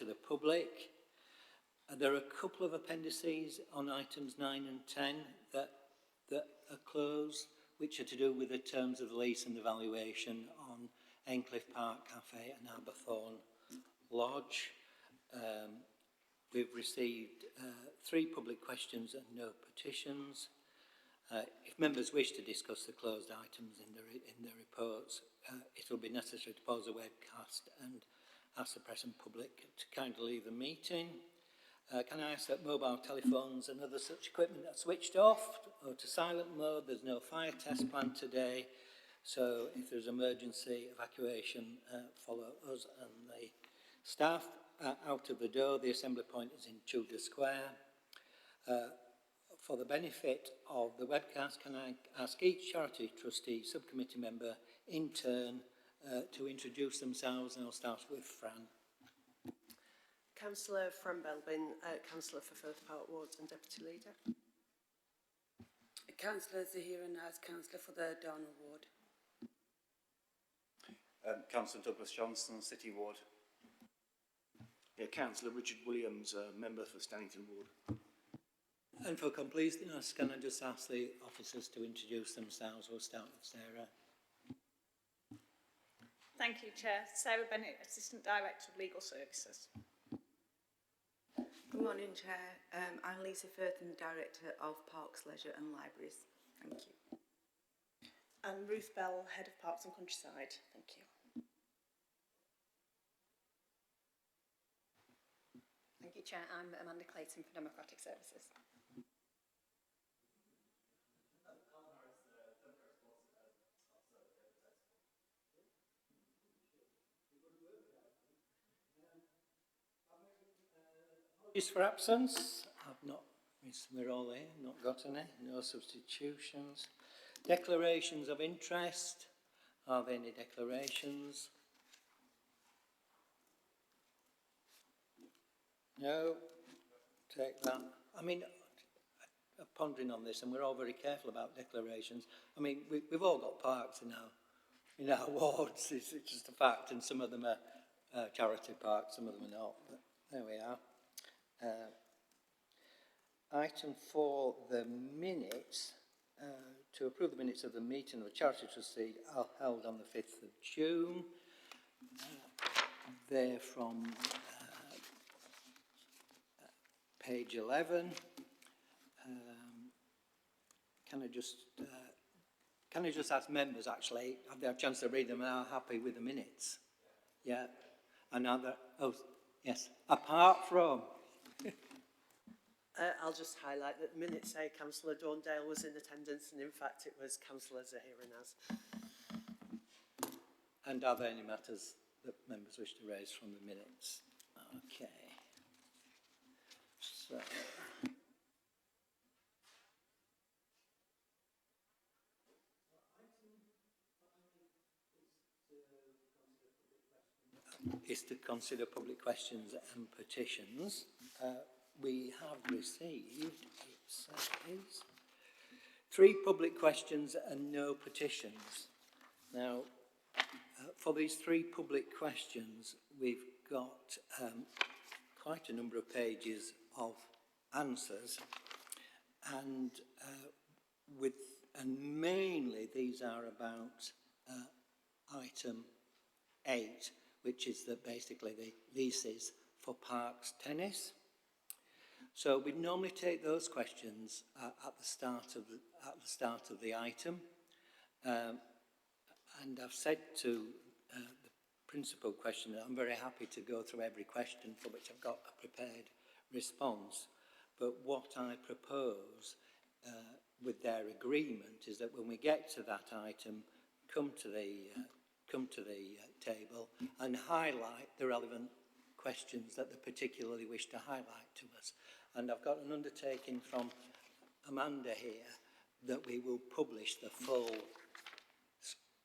to the public. There are a couple of appendices on items 9 and 10 that are closed, which are to do with the terms of the lease and the valuation on Endcliffe Park Cafe and Arbourthorne Lodge. We've received 3 public questions and no petitions. If members wish to discuss the closed items in their reports, it will be necessary to pause the webcast and ask the press and public to kindly leave the meeting. Can I ask that mobile telephones and other such equipment are switched off or to silent mode? There's no fire test planned today, so if there's emergency evacuation, follow us and the staff out of the door. The assembly point is in Tudor Square. For the benefit of the webcast, can I ask each Charity Trustee SubCommittee member in turn to introduce themselves, and I'll start with Fran. Councillor Fran Belbin, Councillor for Firth Park Ward and Deputy Leader. Councillor Zahira Naz, Councillor for the Darnell Ward. Councillor Douglas Johnson, City Ward. Yeah, Councillor Richard Williams, Member for Stannington Ward. And for completeness, can I just ask the officers to introduce themselves? We'll start with Sarah. Thank you, Chair. Sarah Bennett, Assistant Director of Legal Services. Good morning, Chair. I'm Lisa Firth, and Director of Parks, Leisure and Libraries. Thank you. And Ruth Bell, Head of Parks and Countryside. Thank you. Thank you, Chair. I'm Amanda Clayton for Democratic Services. Apologies for absence. We're all here, not got any. No substitutions. Declarations of interest. Are there any declarations? No. Take that. I mean, I'm pondering on this, and we're all very careful about declarations. I mean, we've all got parks in our wards. It's just a fact, and some of them are charity parks, some of them are not. But there we are. Item 4, the minutes, to approve the minutes of the meeting of the Charity Trustee held on the 5th of June. They're from page 11. Can I just ask members, actually, have they had a chance to read them and are happy with the minutes? Yeah. Another, oh, yes, apart from. I'll just highlight that the minutes say Councillor Dorndale was in attendance, and in fact it was Councillor Zahira Naz. And are there any matters that members wish to raise from the minutes? Okay. So. Is to consider public questions and petitions. We have received, it says, 3 public questions and no petitions. Now, for these 3 public questions, we've got quite a number of pages of answers, and mainly these are about item 8, which is basically the leases for parks tennis. So we normally take those questions at the start of the item, and I've said to the principal questioner that I'm very happy to go through every question for which I've got a prepared response. But what I propose, with their agreement, is that when we get to that item, come to the table and highlight the relevant questions that they particularly wish to highlight to us. And I've got an undertaking from Amanda here that we will publish the full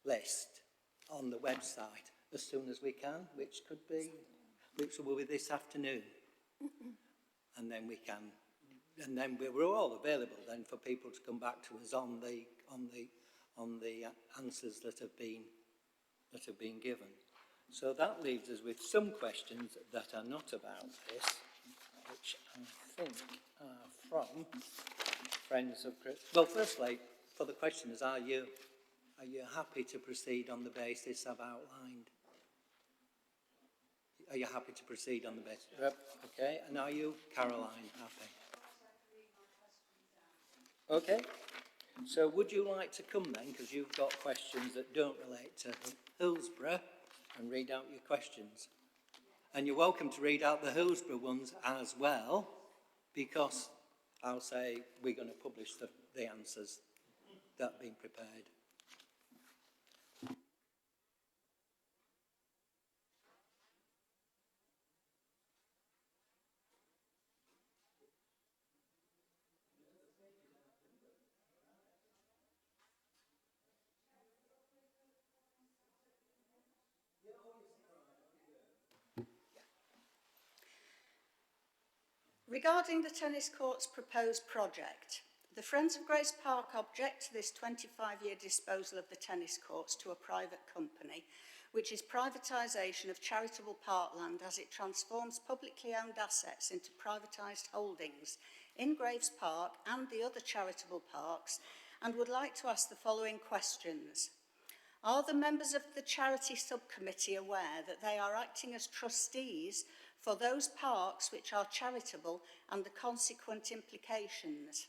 list on the website as soon as we can, which will be this afternoon. And then we're all available then for people to come back to us on the answers that have been given. So that leaves us with some questions that are not about this, which I think are from friends of... Well, firstly, for the questioners, are you happy to proceed on the basis I've outlined? Are you happy to proceed on the basis? Yep. Okay, and are you, Caroline, happy? Okay, so would you like to come then, because you've got questions that don't relate to Hillsborough, and read out your questions? And you're welcome to read out the Hillsborough ones as well, because I'll say we're going to publish the answers that have been prepared. Regarding the tennis court's proposed project, the Friends of Grace Park object to this 25-year disposal of the tennis courts to a private company, which is privatisation of charitable parkland as it transforms publicly owned assets into privatised holdings in Graves Park and the other charitable parks, and would like to ask the following questions. Are the members of the Charity Subcommittee aware that they are acting as trustees for those parks which are charitable and the consequent implications?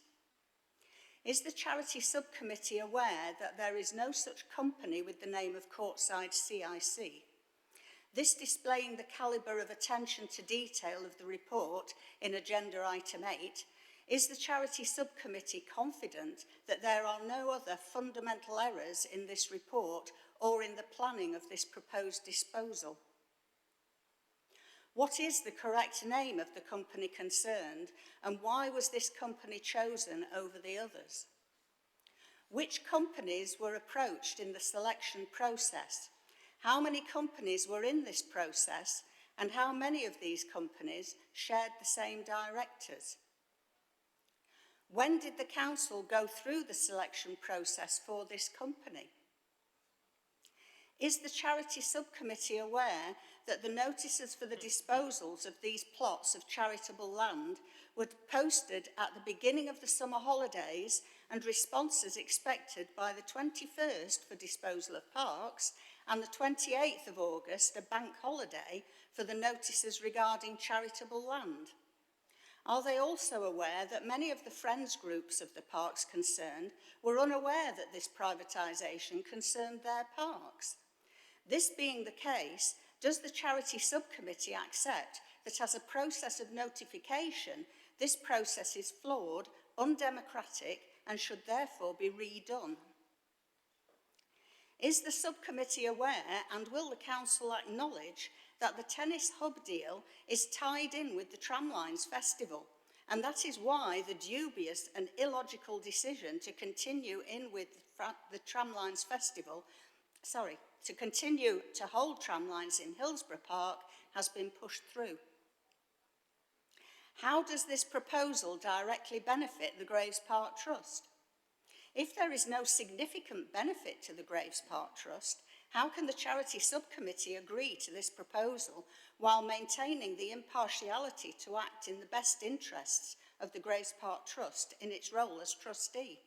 Is the Charity Subcommittee aware that there is no such company with the name of Courtside CIC? This displaying the calibre of attention to detail of the report in Agenda Item 8, is the Charity Subcommittee confident that there are no other fundamental errors in this report or in the planning of this proposed disposal? What is the correct name of the company concerned, and why was this company chosen over the others? Which companies were approached in the selection process? How many companies were in this process, and how many of these companies shared the same directors? When did the council go through the selection process for this company? Is the Charity Subcommittee aware that the notices for the disposals of these plots of charitable land were posted at the beginning of the summer holidays and responses expected by the 21st for disposal of parks and the 28th of August, a bank holiday, for the notices regarding charitable land? Are they also aware that many of the friends groups of the parks concerned were unaware that this privatisation concerned their parks? This being the case, does the Charity Subcommittee accept that as a process of notification, this process is flawed, undemocratic, and should therefore be redone? Is the subcommittee aware, and will the council acknowledge, that the tennis hub deal is tied in with the Tramlines Festival, and that is why the dubious and illogical decision to continue the Tramlines Festival, to continue to hold tramlines in Hillsborough Park has been pushed through? How does this proposal directly benefit the Graves Park Trust? If there is no significant benefit to the Graves Park Trust, how can the Charity Subcommittee agree to this proposal while maintaining the impartiality to act in the best interests of the Graves Park Trust in its role as trustee?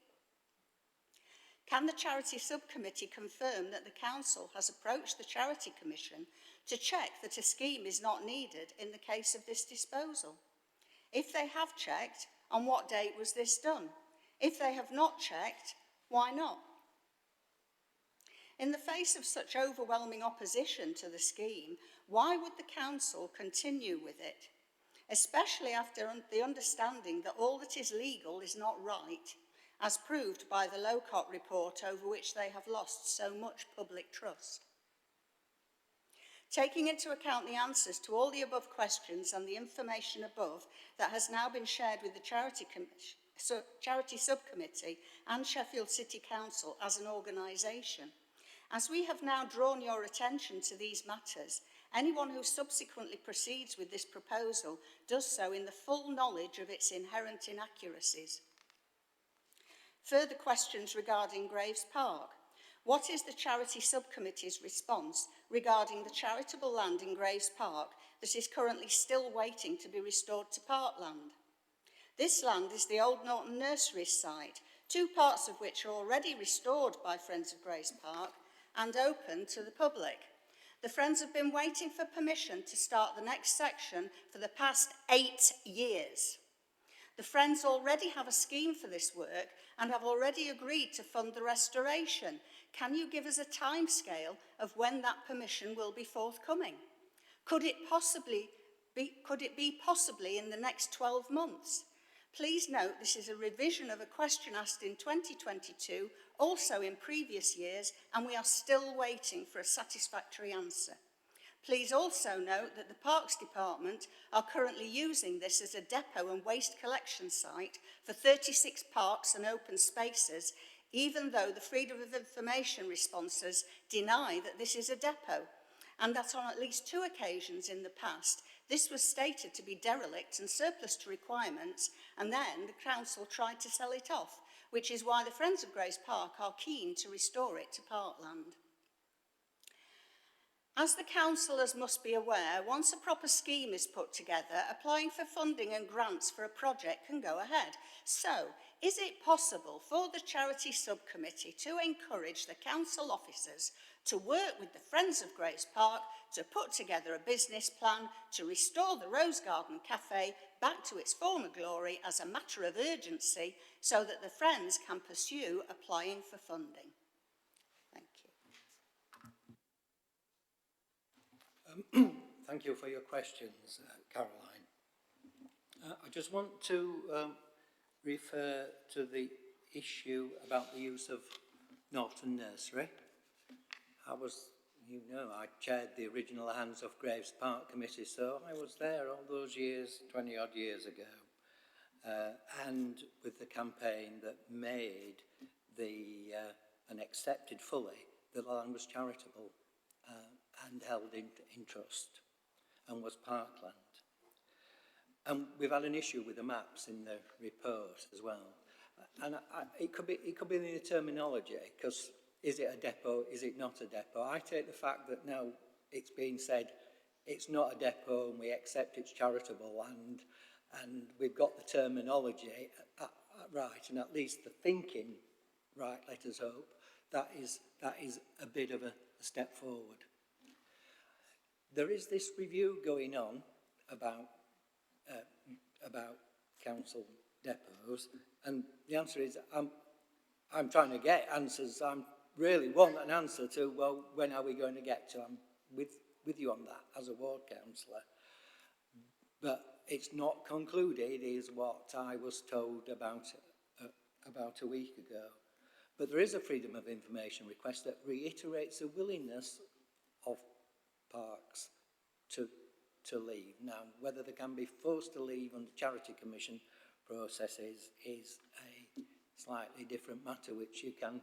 Can the Charity Subcommittee confirm that the Council has approached the Charity Commission to check that a scheme is not needed in the case of this disposal? If they have checked, on what date was this done? If they have not checked, why not? In the face of such overwhelming opposition to the scheme, why would the Council continue with it? Especially after the understanding that all that is legal is not right, as proved by the Lowcott report over which they have lost so much public trust. Taking into account the answers to all the above questions and the information above that has now been shared with the Charity Subcommittee and Sheffield City Council as an organisation, as we have now drawn your attention to these matters, anyone who subsequently proceeds with this proposal does so in the full knowledge of its inherent inaccuracies. Further questions regarding Graves Park. What is the Charity Subcommittee's response regarding the charitable land in Graves Park that is currently still waiting to be restored to parkland? This land is the old Norton Nursery site, 2 parts of which are already restored by Friends of Graves Park and open to the public. The Friends have been waiting for permission to start the next section for the past 8 years. The Friends already have a scheme for this work and have already agreed to fund the restoration. Can you give us a timescale of when that permission will be forthcoming? Could it be possibly in the next 12 months? Please note this is a revision of a question asked in 2022, also in previous years, and we are still waiting for a satisfactory answer. Please also note that the Parks Department are currently using this as a depot and waste collection site for 36 parks and open spaces, even though the Freedom of Information responses deny that this is a depot, and that on at least 2 occasions in the past, this was stated to be derelict and surplus to requirements, and then the council tried to sell it off, which is why the Friends of Graves Park are keen to restore it to parkland. As the councillors must be aware, once a proper scheme is put together, applying for funding and grants for a project can go ahead. So, is it possible for the Charity Subcommittee to encourage the council officers to work with the Friends of Graves Park to put together a business plan to restore the Rose Garden Cafe back to its former glory as a matter of urgency so that the Friends can pursue applying for funding? Thank you. Thank you for your questions, Caroline. I just want to refer to the issue about the use of Norton Nursery. I chaired the original Hands Off Graves Park Committee, so I was there all those years, 20 odd years ago, and with the campaign that made and accepted fully that the land was charitable and held in trust and was parkland. And we've had an issue with the maps in the report as well. And it could be in the terminology, because is it a depot, is it not a depot? I take the fact that now it's being said it's not a depot and we accept it's charitable, and we've got the terminology right, and at least the thinking right, let us hope, that is a bit of a step forward. There is this review going on about council depots, and the answer is I'm trying to get answers. I really want an answer to, well, when are we going to get to? I'm with you on that as a ward councillor, but it's not concluded, is what I was told about a week ago. But there is a Freedom of Information request that reiterates a willingness of parks to leave. Now, whether they can be forced to leave under Charity Commission processes is a slightly different matter, which you can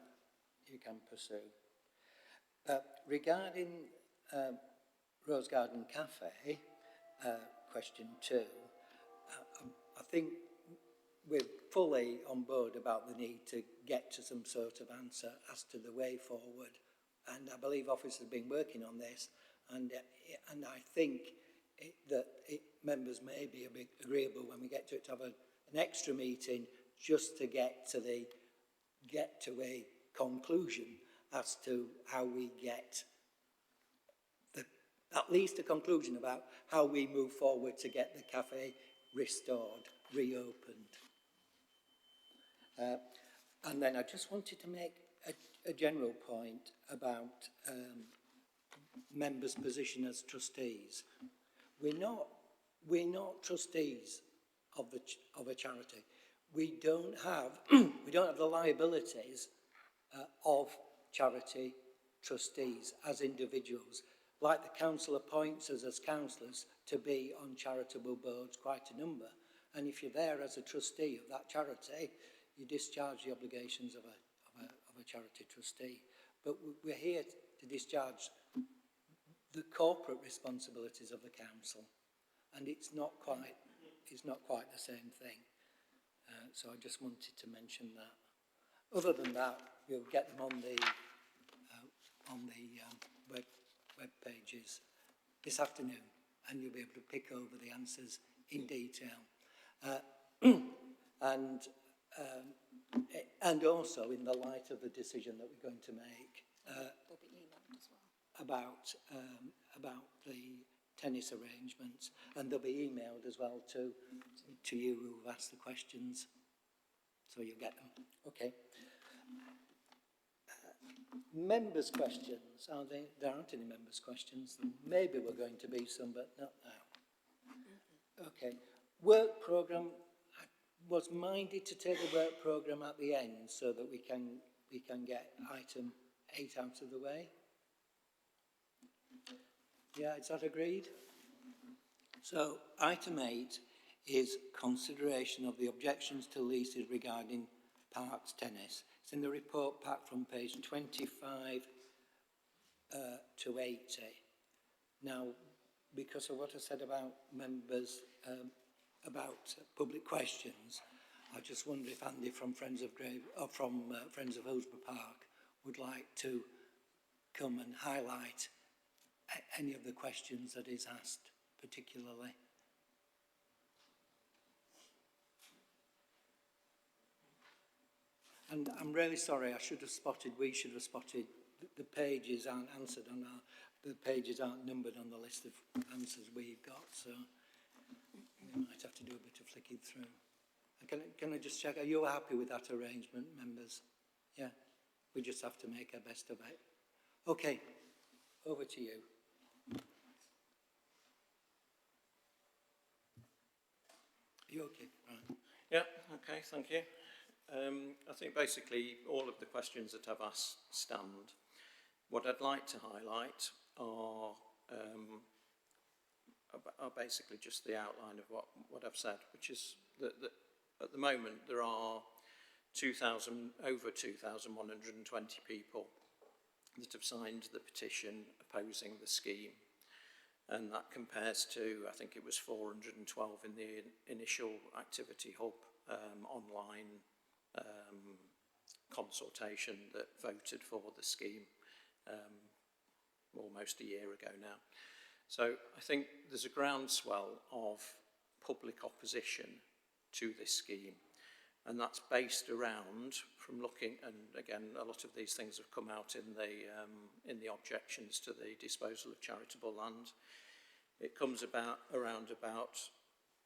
pursue. Regarding Rose Garden Cafe, question 2, I think we're fully on board about the need to get to some sort of answer as to the way forward, and I believe officers have been working on this, and I think that members may be a bit agreeable when we get to it to have an extra meeting just to get to a conclusion as to how we get at least a conclusion about how we move forward to get the cafe restored, reopened. And then I just wanted to make a general point about members' position as trustees. We're not trustees of a charity. We don't have the liabilities of charity trustees as individuals. Like the council appoints us as councillors to be on charitable boards, quite a number. And if you're there as a trustee of that charity, you discharge the obligations of a charity trustee. But we're here to discharge the corporate responsibilities of the council, and it's not quite the same thing. So I just wanted to mention that. Other than that, we'll get them on the on the web pages this afternoon, and you'll be able to pick over the answers in detail. And also in the light of the decision that we're going to make They'll be emailed as well. about the tennis arrangements, and they'll be emailed as well to you who've asked the questions, so you'll get them. Okay. Members' questions, are they? There aren't any members' questions. Maybe we're going to be some, but not now. Okay. Work programme. I was minded to take the work programme at the end so that we can get item 8 out of the way. Yeah, is that agreed? So item 8 is consideration of the objections to leases regarding parks tennis. It's in the report pack from page 25 to 80. Now, because of what I said about members, about public questions, I just wonder if Andy from Friends of Friends of Hillsborough Park would like to come and highlight any of the questions that is asked particularly. And I'm really sorry, we should have spotted, the pages aren't answered on the pages aren't numbered on the list of answers we've got, so we might have to do a bit of flicking through. Can I just check, are you happy with that arrangement, members? Yeah, we just have to make our best of it. Okay, over to you. Are you okay? Right. Yeah, okay, thank you. I think basically all of the questions that I've asked stand. What I'd like to highlight are basically just the outline of what I've said, which is that at the moment there are over 2,120 people that have signed the petition opposing the scheme. And that compares to, I think it was 412 in the initial activity hub online consultation that voted for the scheme almost a year ago now. So I think there's a groundswell of public opposition to this scheme, and that's based around, from looking, and again a lot of these things have come out in the objections to the disposal of charitable land. It comes around about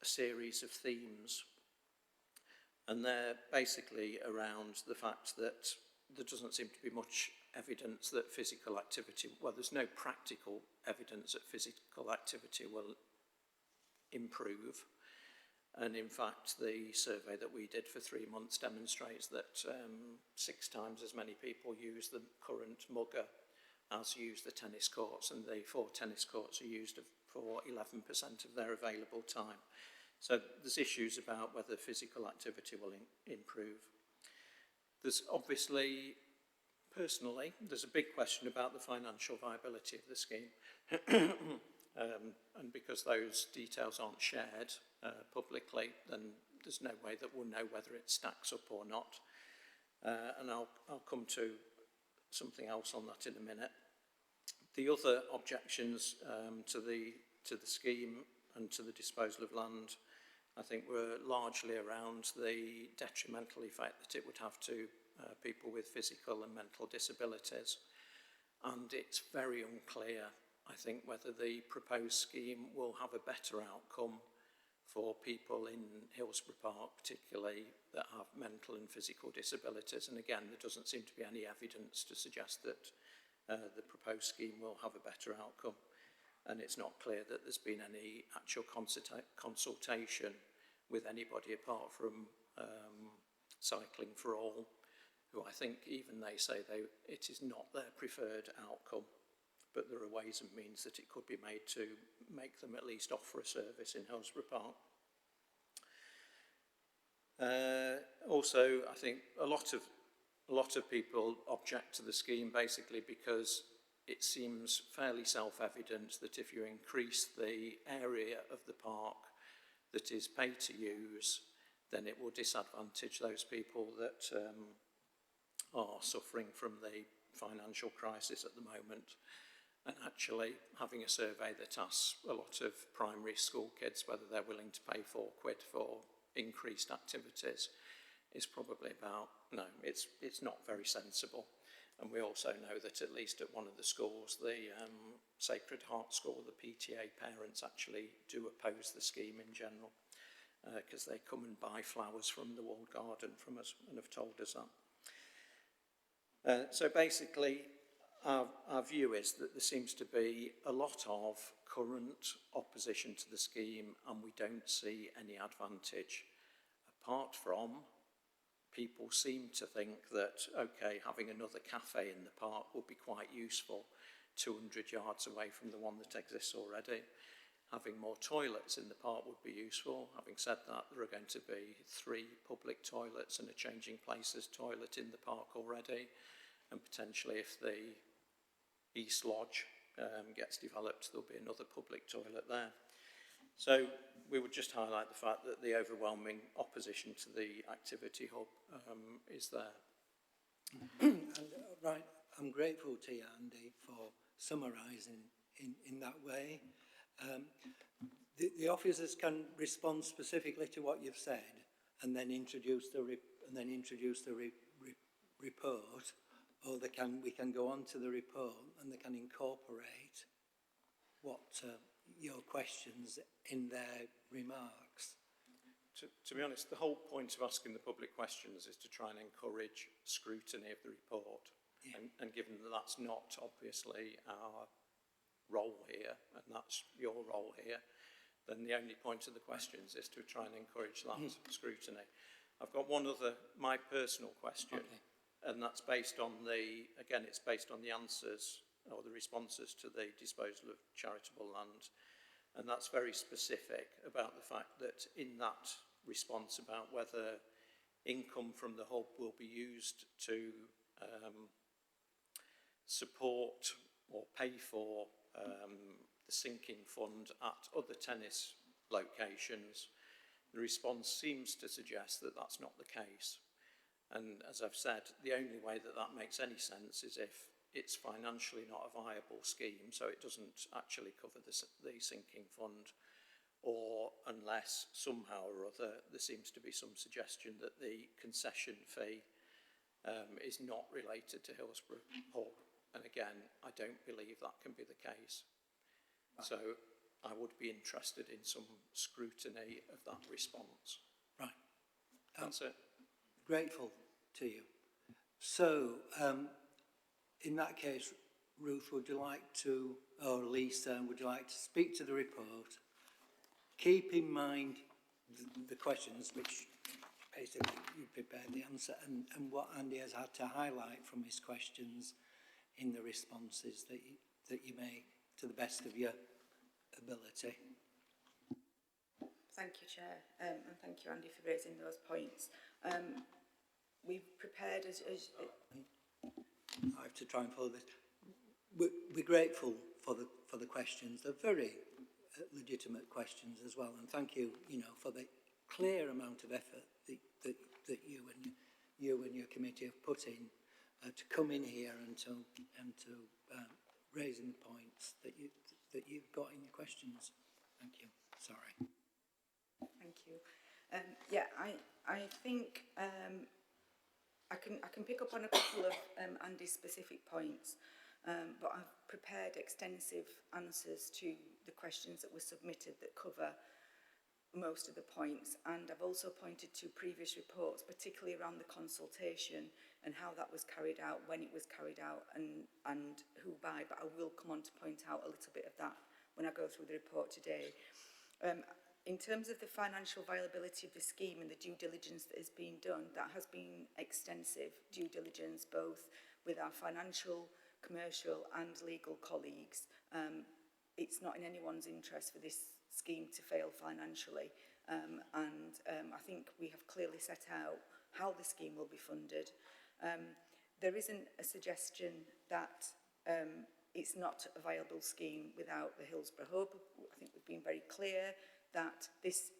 a series of themes, and they're basically around the fact that there doesn't seem to be much evidence that physical activity, well, there's no practical evidence that physical activity will improve. And in fact, the survey that we did for 3 months demonstrates that 6 times as many people use the current mugger as use the tennis courts, and the 4 tennis courts are used for 11% of their available time. So there's issues about whether physical activity will improve. There's obviously, personally, there's a big question about the financial viability of the scheme. And because those details aren't shared publicly, then there's no way that we'll know whether it stacks up or not. And I'll come to something else on that in a minute. The other objections to the scheme and to the disposal of land, I think, were largely around the detrimental effect that it would have to people with physical and mental disabilities. And it's very unclear, I think, whether the proposed scheme will have a better outcome for people in Hillsborough Park, particularly, that have mental and physical disabilities. And again, there doesn't seem to be any evidence to suggest that the proposed scheme will have a better outcome. And it's not clear that there's been any actual consultation with anybody apart from Cycling for All, who I think even they say it is not their preferred outcome, but there are ways and means that it could be made to make them at least offer a service in Hillsborough Park. Also, I think a lot of people object to the scheme basically because it seems fairly self-evident that if you increase the area of the park that is paid to use, then it will disadvantage those people that are suffering from the financial crisis at the moment. And actually having a survey that asks a lot of primary school kids whether they're willing to pay £4 for increased activities is probably about, no, it's not very sensible. And we also know that at least at one of the schools, the Sacred Heart School, the PTA parents actually do oppose the scheme in general, because they come and buy flowers from the walled garden from us and have told us that. So basically, our view is that there seems to be a lot of current opposition to the scheme, and we don't see any advantage, apart from people seem to think that, okay, having another cafe in the park would be quite useful 200 yards away from the one that exists already. Having more toilets in the park would be useful. Having said that, there are going to be 3 public toilets and a changing places toilet in the park already, and potentially if the East Lodge gets developed, there'll be another public toilet there. So we would just highlight the fact that the overwhelming opposition to the activity hub is there. Right, I'm grateful to you, Andy, for summarising in that way. The officers can respond specifically to what you've said, and then introduce the report, or we can go on to the report and they can incorporate what your questions in their remarks. To be honest, the whole point of asking the public questions is to try and encourage scrutiny of the report. Yeah. And given that that's not obviously our role here, and that's your role here, then the only point of the questions is to try and encourage that scrutiny. I've got one other, my personal question, and that's based on it's based on the answers or the responses to the disposal of charitable land. And that's very specific about the fact that in that response about whether income from the hub will be used to support or pay for the sinking fund at other tennis locations, the response seems to suggest that that's not the case. And as I've said, the only way that that makes any sense is if it's financially not a viable scheme, so it doesn't actually cover the sinking fund, or unless somehow or other there seems to be some suggestion that the concession fee is not related to Hillsborough Hub. And again, I don't believe that can be the case. Right. So I would be interested in some scrutiny of that response. Right. That's it. Grateful to you. So, in that case, Ruth, would you like to, or Lisa, would you like to speak to the report? Keep in mind the questions which basically you prepared the answer, and what Andy has had to highlight from his questions in the responses that you make to the best of your ability. Thank you, Chair, and thank you, Andy, for raising those points. We've prepared as I have to try and follow this. We're grateful for the questions. They're very legitimate questions as well, and thank you, for the clear amount of effort that you and your committee have put in to come in here and to raising the points that you've got in your questions. Thank you. Sorry. Thank you. I think I can pick up on a couple of Andy's specific points, but I've prepared extensive answers to the questions that were submitted that cover most of the points, and I've also pointed to previous reports, particularly around the consultation and how that was carried out, when it was carried out, and who by, but I will come on to point out a little bit of that when I go through the report today. In terms of the financial viability of the scheme and the due diligence that is being done, that has been extensive due diligence, both with our financial, commercial and legal colleagues. It's not in anyone's interest for this scheme to fail financially, and I think we have clearly set out how the scheme will be funded. There isn't a suggestion that it's not a viable scheme without the Hillsborough Hub. I think we've been very clear that this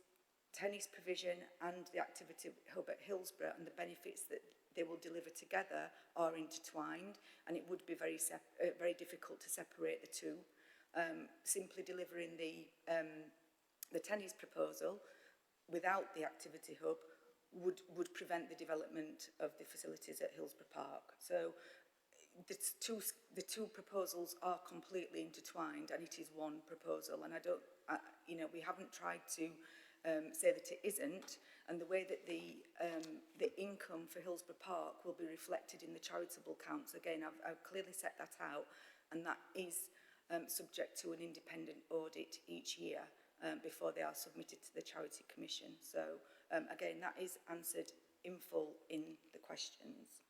tennis provision and the activity hub at Hillsborough and the benefits that they will deliver together are intertwined, and it would be very difficult to separate the two. Simply delivering the tennis proposal without the activity hub would prevent the development of the facilities at Hillsborough Park. So the two proposals are completely intertwined, and it is one proposal. And we haven't tried to say that it isn't. And the way that the income for Hillsborough Park will be reflected in the charitable accounts, again, I've clearly set that out, and that is subject to an independent audit each year before they are submitted to the Charity Commission. So again, that is answered in full in the questions.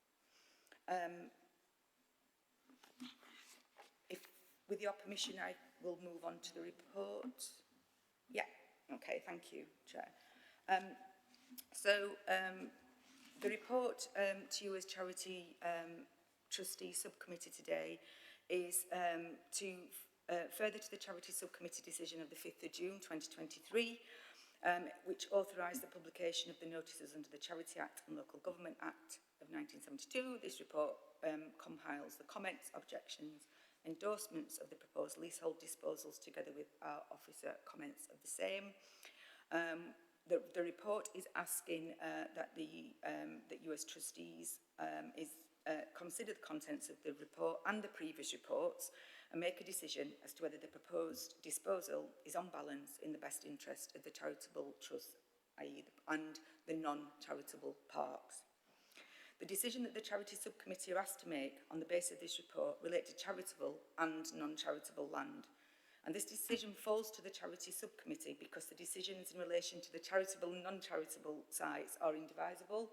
With your permission, I will move on to the report. Yeah, okay, thank you, Chair. The report to you as Charity Trustee SubCommittee today is further to the Charity SubCommittee decision of the 5th of June 2023, which authorised the publication of the notices under the Charity Act and Local Government Act of 1972. This report compiles the comments, objections, endorsements of the proposed leasehold disposals together with our officer comments of the same. The report is asking that you as trustees consider the contents of the report and the previous reports and make a decision as to whether the proposed disposal is on balance in the best interest of the charitable trust, i.e. and the non-charitable parks. The decision that the Charity SubCommittee are asked to make on the basis of this report relate to charitable and non-charitable land. And this decision falls to the Charity SubCommittee because the decisions in relation to the charitable and non-charitable sites are indivisible.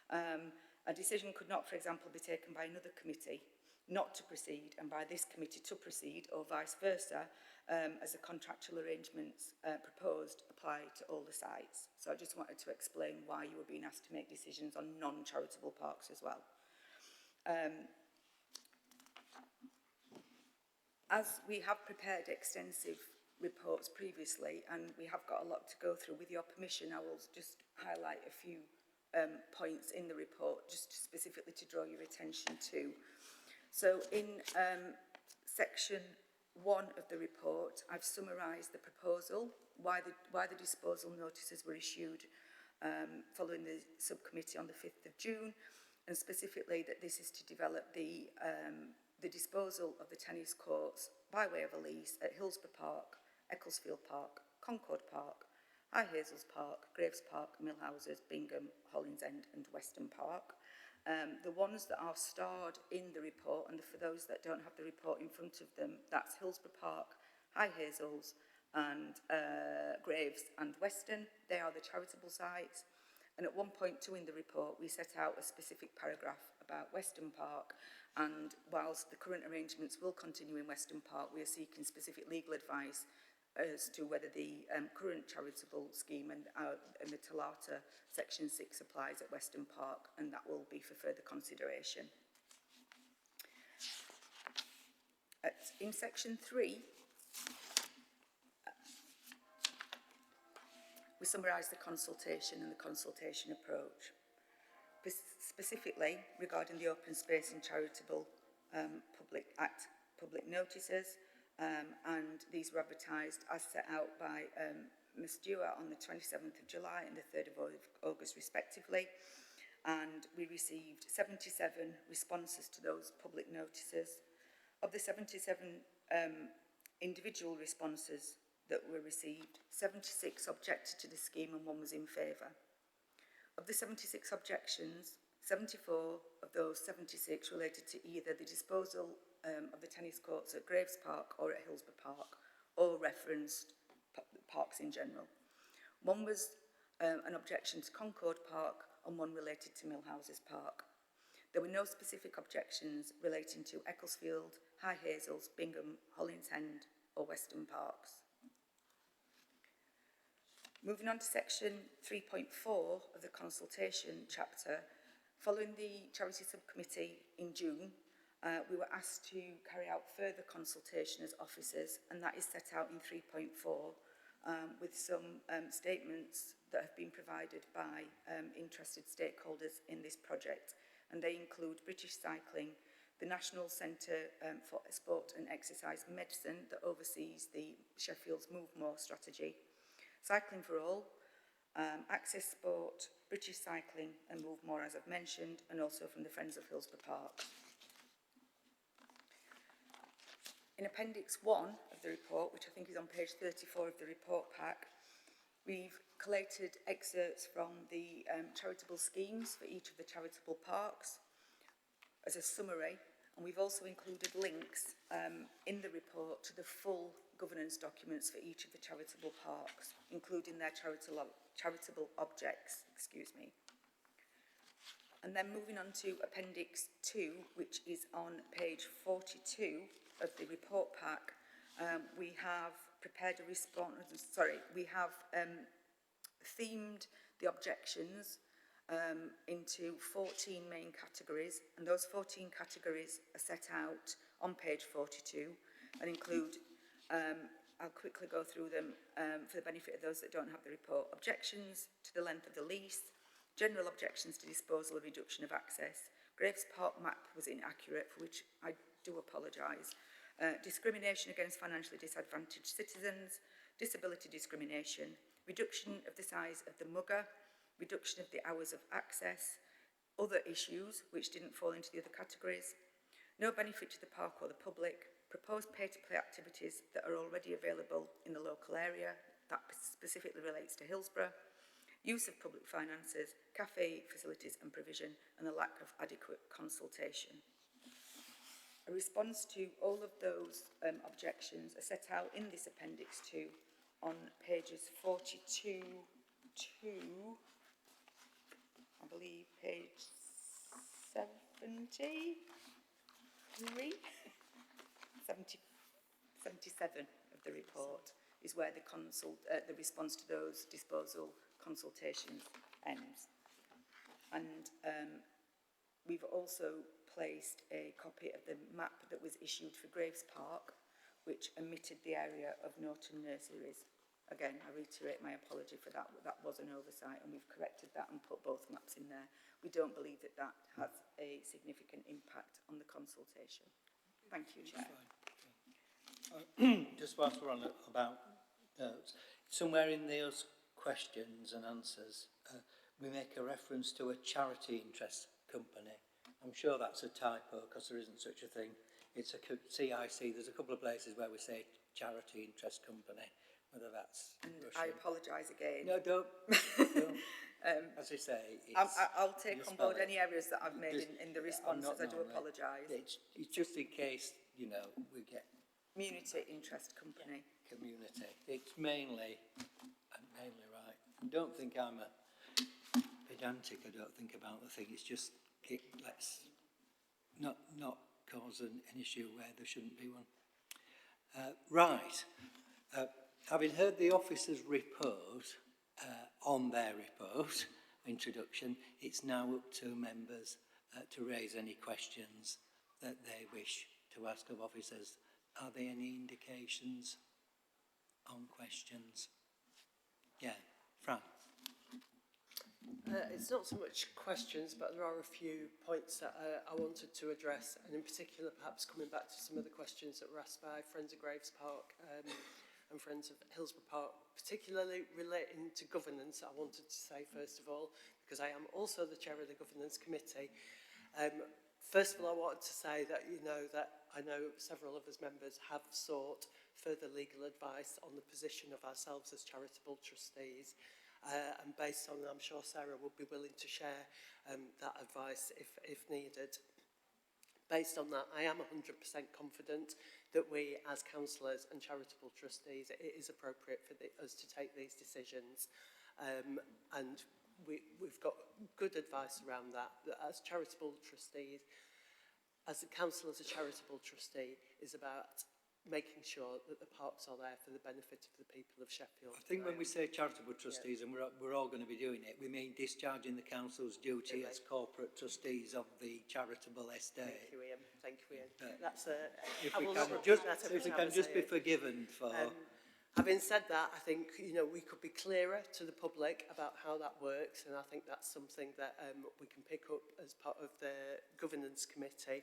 A decision could not, for example, be taken by another committee not to proceed and by this committee to proceed, or vice versa, as the contractual arrangements proposed apply to all the sites. So I just wanted to explain why you were being asked to make decisions on non-charitable parks as well. As we have prepared extensive reports previously, and we have got a lot to go through, with your permission, I will just highlight a few points in the report, just specifically to draw your attention to. So in section 1 of the report, I've summarised the proposal, why the disposal notices were issued following the subcommittee on the 5th of June, and specifically that this is to develop the disposal of the tennis courts by way of a lease at Hillsborough Park, Ecclesfield Park, Concord Park, High Hazels Park, Graves Park, Millhouses, Bingham, Hollins End and Weston Park. The ones that are starred in the report, and for those that don't have the report in front of them, that's Hillsborough Park, High Hazels and Graves and Weston. They are the charitable sites. And at 1.2 in the report, we set out a specific paragraph about Weston Park, and whilst the current arrangements will continue in Weston Park, we are seeking specific legal advice as to whether the current charitable scheme and the Talata Section 6 applies at Weston Park, and that will be for further consideration. In Section 3, we summarise the consultation and the consultation approach. Specifically, regarding the open space and charitable public notices, and these were advertised as set out by Ms Stewart on the 27th of July and the 3rd of August respectively, and we received 77 responses to those public notices. Of the 77 individual responses that were received, 76 objected to the scheme and 1 was in favour. Of the 76 objections, 74 of those 76 related to either the disposal of the tennis courts at Graves Park or at Hillsborough Park, or referenced parks in general. 1 was an objection to Concord Park and 1 related to Millhouses Park. There were no specific objections relating to Ecclesfield, High Hazels, Bingham, Hollins End or Weston Parks. Moving on to section 3.4 of the consultation chapter, following the Charity Subcommittee in June, we were asked to carry out further consultation as officers, and that is set out in 3.4, with some statements that have been provided by interested stakeholders in this project, and they include British Cycling, the National Centre for Sport and Exercise Medicine that oversees the Sheffield's Move More strategy, Cycling for All, Access Sport, British Cycling and Move More, as I've mentioned, and also from the Friends of Hillsborough Park. In Appendix 1 of the report, which I think is on page 34 of the report pack, we've collated excerpts from the charitable schemes for each of the charitable parks as a summary, and we've also included links in the report to the full governance documents for each of the charitable parks, including their charitable objects, And then moving on to Appendix 2, which is on page 42 of the report pack, we have prepared a response, we have themed the objections into 14 main categories, and those 14 categories are set out on page 42 and include, I'll quickly go through them for the benefit of those that don't have the report. Objections to the length of the lease, general objections to disposal or reduction of access, Graves Park map was inaccurate, for which I do apologise, discrimination against financially disadvantaged citizens, disability discrimination, reduction of the size of the mugger, reduction of the hours of access, other issues which didn't fall into the other categories, no benefit to the park or the public, proposed pay-to-play activities that are already available in the local area, that specifically relates to Hillsborough, use of public finances, cafe facilities and provision, and the lack of adequate consultation. A response to all of those objections are set out in this Appendix 2 on pages 42 to, I believe, page 73? 77 of the report is where the response to those disposal consultations ends. And we've also placed a copy of the map that was issued for Graves Park, which omitted the area of Norton Nurseries. Again, I reiterate my apology for that. That was an oversight, and we've corrected that and put both maps in there. We don't believe that that has a significant impact on the consultation. Thank you, Chair. Just whilst we're on about notes, somewhere in those questions and answers, we make a reference to a charity interest company. I'm sure that's a typo because there isn't such a thing. It's a CIC. There's a couple of places where we say charity interest company, whether that's Russian. I apologise again. No, don't. As I say, I'll take on board any areas that I've made in the responses. I do apologise. It's just in case, you know, we get... Community interest company. Community. It's mainly right. I don't think I'm a pedantic. I don't think about the thing. It's just, let's not cause an issue where there shouldn't be one. Right. Having heard the officers' report on their report, introduction, it's now up to members to raise any questions that they wish to ask of officers. Are there any indications on questions? Yeah, Fran. It's not so much questions, but there are a few points that I wanted to address, and in particular, perhaps coming back to some of the questions that were asked by Friends of Graves Park and Friends of Hillsborough Park, particularly relating to governance. I wanted to say, first of all, because I am also the chair of the Governance Committee, first of all, I wanted to say that, that I know several of us members have sought further legal advice on the position of ourselves as charitable trustees. And based on, I'm sure Sarah would be willing to share that advice if needed. Based on that, I am 100% confident that we, as councillors and charitable trustees, it is appropriate for us to take these decisions. And we've got good advice around that as charitable trustees, as a council as a charitable trustee, is about making sure that the parks are there for the benefit of the people of Sheffield. I think when we say charitable trustees, and we're all going to be doing it, we mean discharging the council's duty as corporate trustees of the charitable estate. Thank you, Ian. Thank you, Ian. That's if we can just be forgiven for Having said that, I think, you know, we could be clearer to the public about how that works, and I think that's something that we can pick up as part of the governance committee,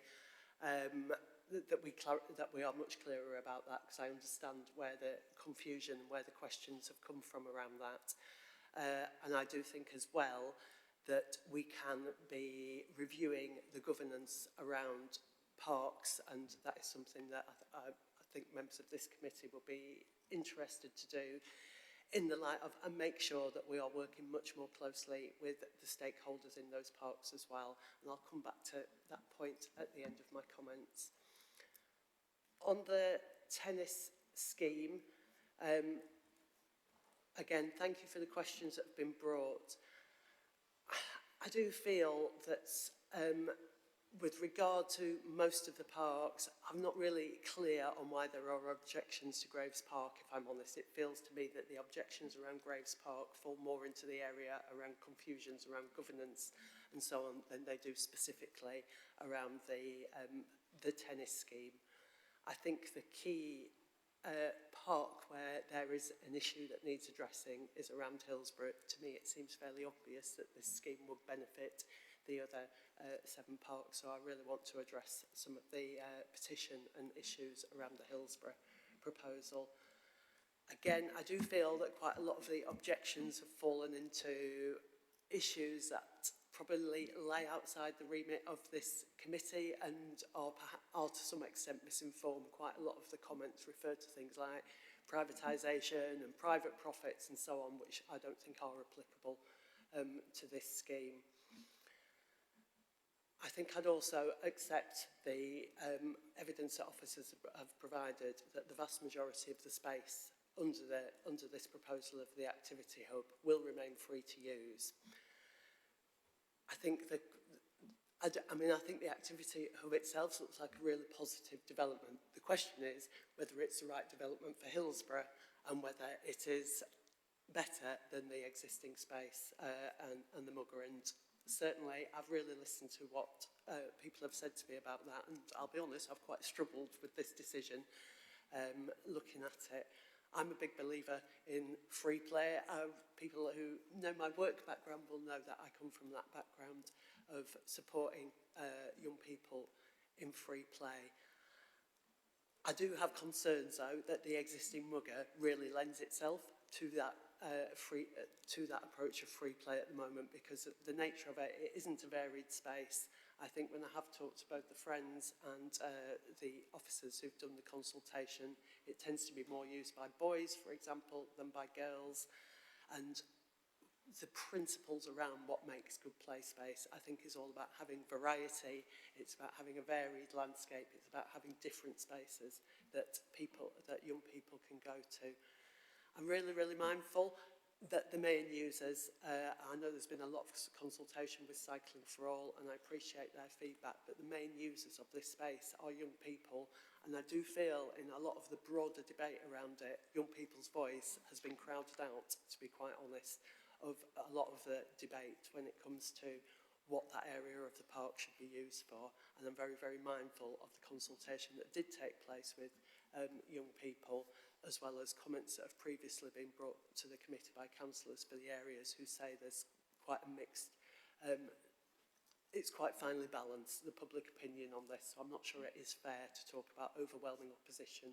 that we are much clearer about that, because I understand where the confusion, where the questions have come from around that. And I do think as well that we can be reviewing the governance around parks, and that is something that I think members of this committee will be interested to do in the light of, and make sure that we are working much more closely with the stakeholders in those parks as well. And I'll come back to that point at the end of my comments. On the tennis scheme, again, thank you for the questions that have been brought. I do feel that with regard to most of the parks, I'm not really clear on why there are objections to Graves Park, if I'm honest. It feels to me that the objections around Graves Park fall more into the area around confusions around governance and so on than they do specifically around the tennis scheme. I think the key park where there is an issue that needs addressing is around Hillsborough. To me, it seems fairly obvious that this scheme would benefit the other 7 parks, so I really want to address some of the petition and issues around the Hillsborough proposal. Again, I do feel that quite a lot of the objections have fallen into issues that probably lay outside the remit of this committee and are to some extent misinformed. Quite a lot of the comments refer to things like privatisation and private profits and so on, which I don't think are applicable to this scheme. I think I'd also accept the evidence that officers have provided that the vast majority of the space under this proposal of the activity hub will remain free to use. I think the activity hub itself looks like a really positive development. The question is whether it's the right development for Hillsborough and whether it is better than the existing space and the Mugger. And certainly I've really listened to what people have said to me about that, and I'll be honest, I've quite struggled with this decision looking at it. I'm a big believer in free play. People who know my work background will know that I come from that background of supporting young people in free play. I do have concerns, though, that the existing Mugger really lends itself to that approach of free play at the moment, because the nature of it isn't a varied space. I think when I have talked to both the Friends and the officers who've done the consultation, it tends to be more used by boys, for example, than by girls. And the principles around what makes good play space, I think, is all about having variety. It's about having a varied landscape. It's about having different spaces that young people can go to. I'm really, really mindful that the main users, I know there's been a lot of consultation with Cycling for All, and I appreciate their feedback, but the main users of this space are young people, and I do feel in a lot of the broader debate around it, young people's voice has been crowded out, to be quite honest, of a lot of the debate when it comes to what that area of the park should be used for. And I'm very, very mindful of the consultation that did take place with young people, as well as comments that have previously been brought to the committee by councillors for the areas who say there's quite a mixed, it's quite finely balanced, the public opinion on this. So I'm not sure it is fair to talk about overwhelming opposition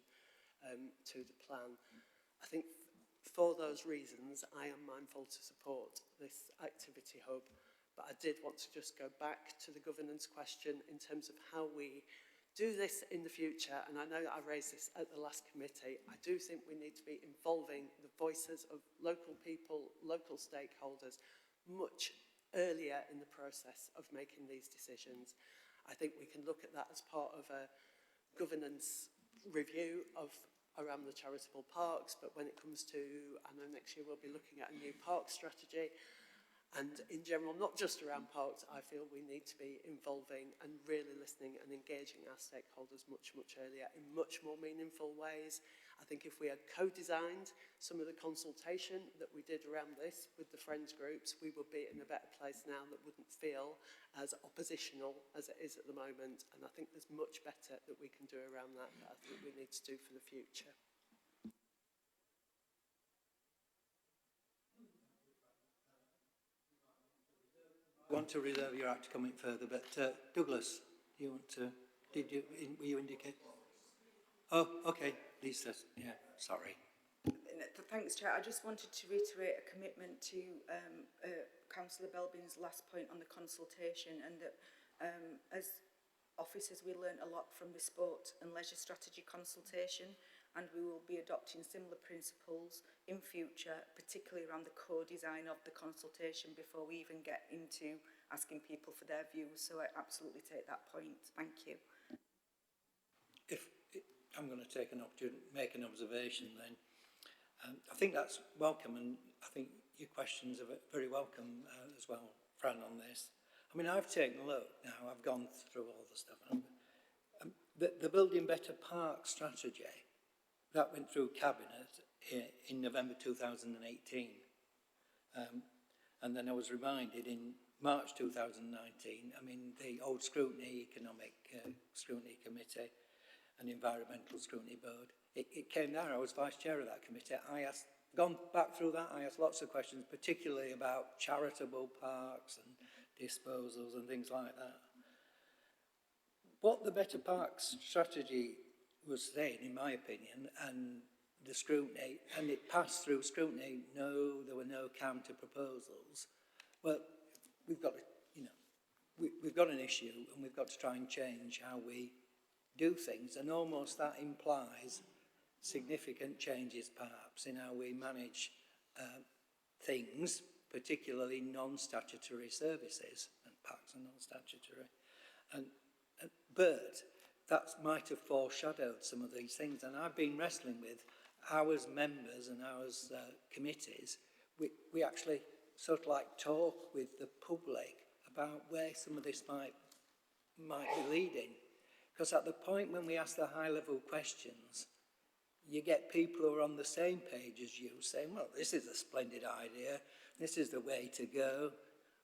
to the plan. I think for those reasons, I am mindful to support this activity hub, but I did want to just go back to the governance question in terms of how we do this in the future. And I know that I raised this at the last committee. I do think we need to be involving the voices of local people, local stakeholders, much earlier in the process of making these decisions. I think we can look at that as part of a governance review around the charitable parks, but when it comes to, I know next year we'll be looking at a new park strategy, and in general, not just around parks, I feel we need to be involving and really listening and engaging our stakeholders much, much earlier in much more meaningful ways. I think if we had co-designed some of the consultation that we did around this with the Friends groups, we would be in a better place now that wouldn't feel as oppositional as it is at the moment. And I think there's much better that we can do around that I think we need to do for the future. I want to reserve your right to comment further, but Douglas, you want to, were you indicate? Oh, okay, Lisa, yeah, sorry. Thanks, Chair. I just wanted to reiterate a commitment to Councillor Belbin's last point on the consultation, and that as officers we learnt a lot from the sport and leisure strategy consultation, and we will be adopting similar principles in future, particularly around the co-design of the consultation before we even get into asking people for their views. So I absolutely take that point. Thank you. I'm going to take an opportunity, make an observation then. I think that's welcome, and I think your questions are very welcome as well, Fran, on this. I mean, I've taken a look now, I've gone through all the stuff. The Building Better Park strategy, that went through Cabinet in November 2018. And then I was reminded in March 2019, I mean, the old Economic Scrutiny Committee and Environmental Scrutiny Board, it came there. I was vice chair of that committee. Gone back through that, I asked lots of questions, particularly about charitable parks and disposals and things like that. What the Better Parks strategy was saying, in my opinion, and the scrutiny, and it passed through scrutiny, no, there were no counter proposals. Well, we've got, we've got an issue, and we've got to try and change how we do things, and almost that implies significant changes, perhaps, in how we manage things, particularly non-statutory services, and parks are non-statutory. But that might have foreshadowed some of these things, and I've been wrestling with how as members and how as committees, we actually sort of like talk with the public about where some of this might be leading. Because at the point when we ask the high-level questions, you get people who are on the same page as you saying, well, this is a splendid idea, this is the way to go,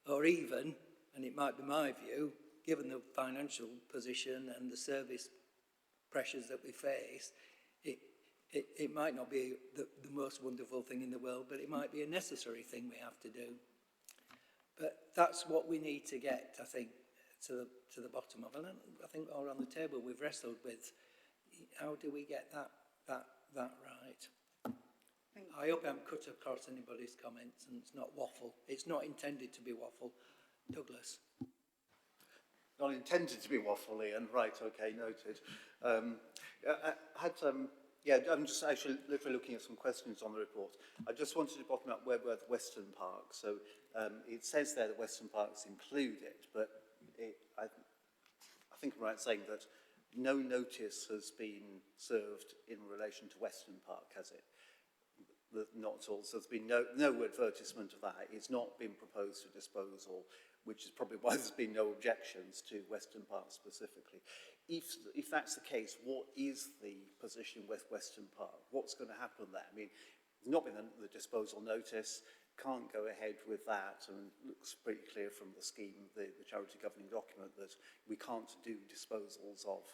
or even, and it might be my view, given the financial position and the service pressures that we face, it might not be the most wonderful thing in the world, but it might be a necessary thing we have to do. But that's what we need to get, I think, to the bottom of it. And I think all around the table we've wrestled with how do we get that right. I hope I haven't cut across anybody's comments and it's not waffle. It's not intended to be waffle. Douglas. Not intended to be waffle, Ian. Right, okay, noted. I'm just actually literally looking at some questions on the report. I just wanted to bottom up where were the Western Park. So it says there that Western Park's included, but I think I'm right saying that no notice has been served in relation to Western Park, has it? Not at all. So there's been no advertisement of that. It's not been proposed for disposal, which is probably why there's been no objections to Western Park specifically. If that's the case, what is the position with Western Park? What's going to happen there? I mean, there's not been the disposal notice, can't go ahead with that, and it looks pretty clear from the scheme, the charity governing document, that we can't do disposals of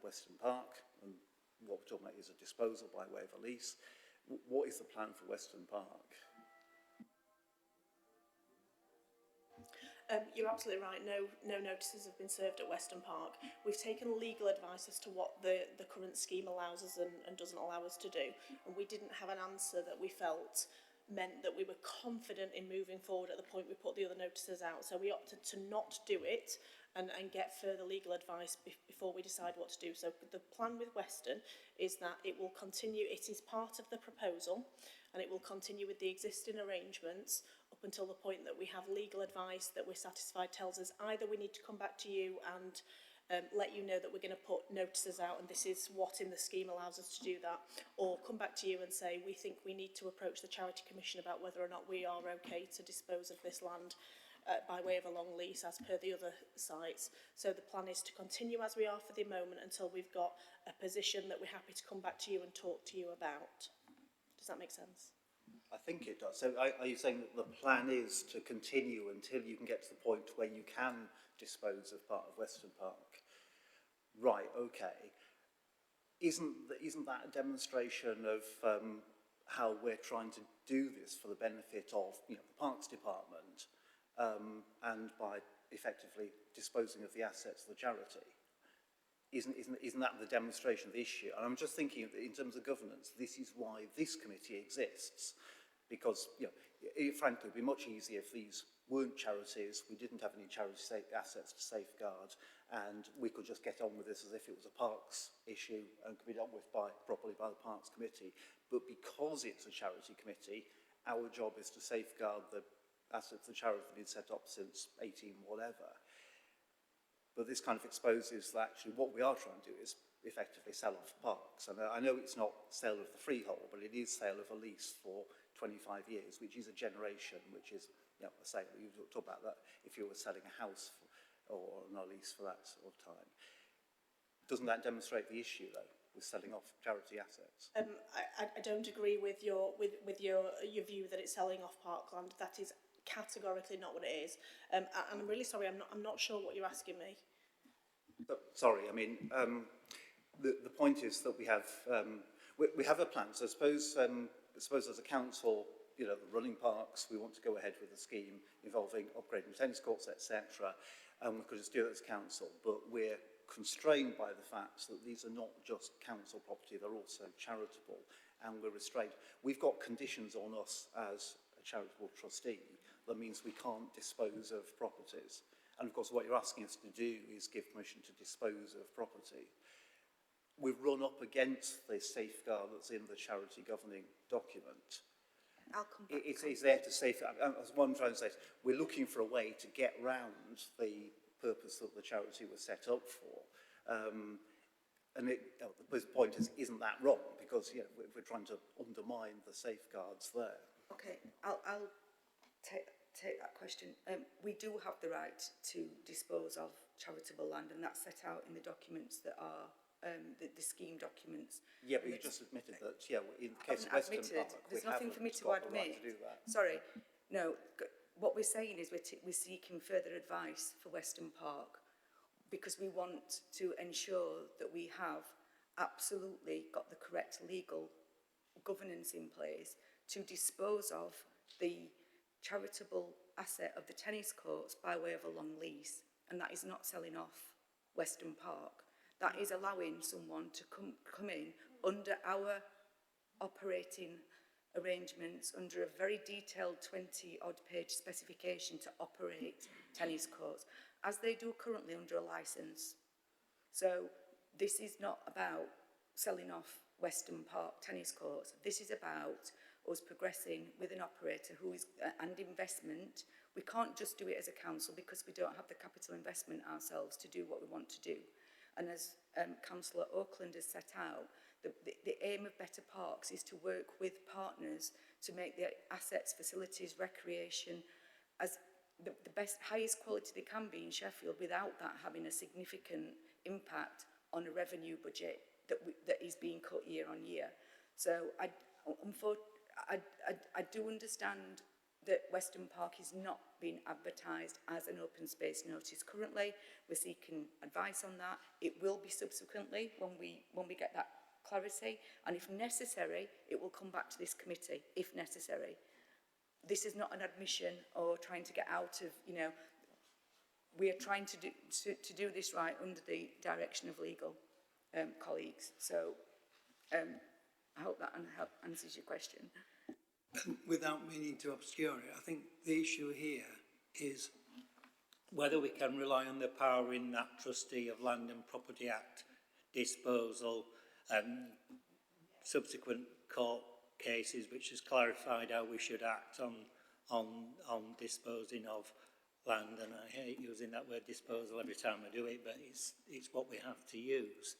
Western Park, and what we're talking about is a disposal by way of a lease. What is the plan for Western Park? You're absolutely right. No notices have been served at Western Park. We've taken legal advice as to what the current scheme allows us and doesn't allow us to do. And we didn't have an answer that we felt meant that we were confident in moving forward at the point we put the other notices out. So we opted to not do it and get further legal advice before we decide what to do. So the plan with Western is that it will continue, it is part of the proposal, and it will continue with the existing arrangements up until the point that we have legal advice that we're satisfied tells us either we need to come back to you and let you know that we're going to put notices out and this is what in the scheme allows us to do that, or come back to you and say we think we need to approach the Charity Commission about whether or not we are okay to dispose of this land by way of a long lease as per the other sites. So the plan is to continue as we are for the moment until we've got a position that we're happy to come back to you and talk to you about. Does that make sense? I think it does. So are you saying that the plan is to continue until you can get to the point where you can dispose of part of Western Park? Right, okay. Isn't that a demonstration of how we're trying to do this for the benefit of the Parks Department and by effectively disposing of the assets of the charity. Isn't that the demonstration of the issue? And I'm just thinking, in terms of governance, this is why this committee exists. Because, frankly, it would be much easier if these weren't charities, we didn't have any charity assets to safeguard, and we could just get on with this as if it was a parks issue and could be dealt with properly by the Parks Committee. But because it's a charity committee, our job is to safeguard the assets of the charity that have been set up since 18 whatever. But this kind of exposes that actually what we are trying to do is effectively sell off parks. And I know it's not sale of the freehold, but it is sale of a lease for 25 years, which is a generation, which is, a sale. You talk about that if you were selling a house or on a lease for that sort of time. Doesn't that demonstrate the issue, though, with selling off charity assets? I don't agree with your view that it's selling off parkland. That is categorically not what it is. And I'm really sorry, I'm not sure what you're asking me. Sorry, I mean, the point is that we have a plan. So suppose as a council, the running parks, we want to go ahead with a scheme involving upgrading tennis courts, etc. And we could just do it as council, but we're constrained by the fact that these are not just council property, they're also charitable, and we're restrained. We've got conditions on us as a charitable trustee that means we can't dispose of properties. And of course, what you're asking us to do is give permission to dispose of property. We've run up against the safeguard that's in the charity governing document. I'll come back. It's there to safeguard. What I'm trying to say is we're looking for a way to get round the purpose that the charity was set up for. And the point is, isn't that wrong? Because we're trying to undermine the safeguards there. Okay, I'll take that question. We do have the right to dispose of charitable land, and that's set out in the documents that are the scheme documents. Yeah, but you just admitted that, in the case of Western Park, there's nothing for me to got the admit. right to do that. Sorry, no. What we're saying is we're seeking further advice for Western Park because we want to ensure that we have absolutely got the correct legal governance in place to dispose of the charitable asset of the tennis courts by way of a long lease, and that is not selling off Western Park. That is allowing someone to come in under our operating arrangements, under a very detailed 20-odd page specification to operate tennis courts, as they do currently under a licence. So this is not about selling off Western Park tennis courts. This is about us progressing with an operator who is, and investment. We can't just do it as a council because we don't have the capital investment ourselves to do what we want to do. And as Councillor Oakland has set out, the aim of Better Parks is to work with partners to make the assets, facilities, recreation as the best, highest quality they can be in Sheffield without that having a significant impact on a revenue budget that is being cut year on year. So I do understand that Western Park is not being advertised as an open space notice currently. We're seeking advice on that. It will be subsequently when we get that clarity, and if necessary, it will come back to this committee, if necessary. This is not an admission or trying to get out of, we are trying to do this right under the direction of legal colleagues. So I hope that answers your question. Without meaning to obscure it, I think the issue here is whether we can rely on the power in that Trustee of Land and Property Act disposal and subsequent court cases which has clarified how we should act on disposing of land, and I hate using that word disposal every time I do it, but it's what we have to use.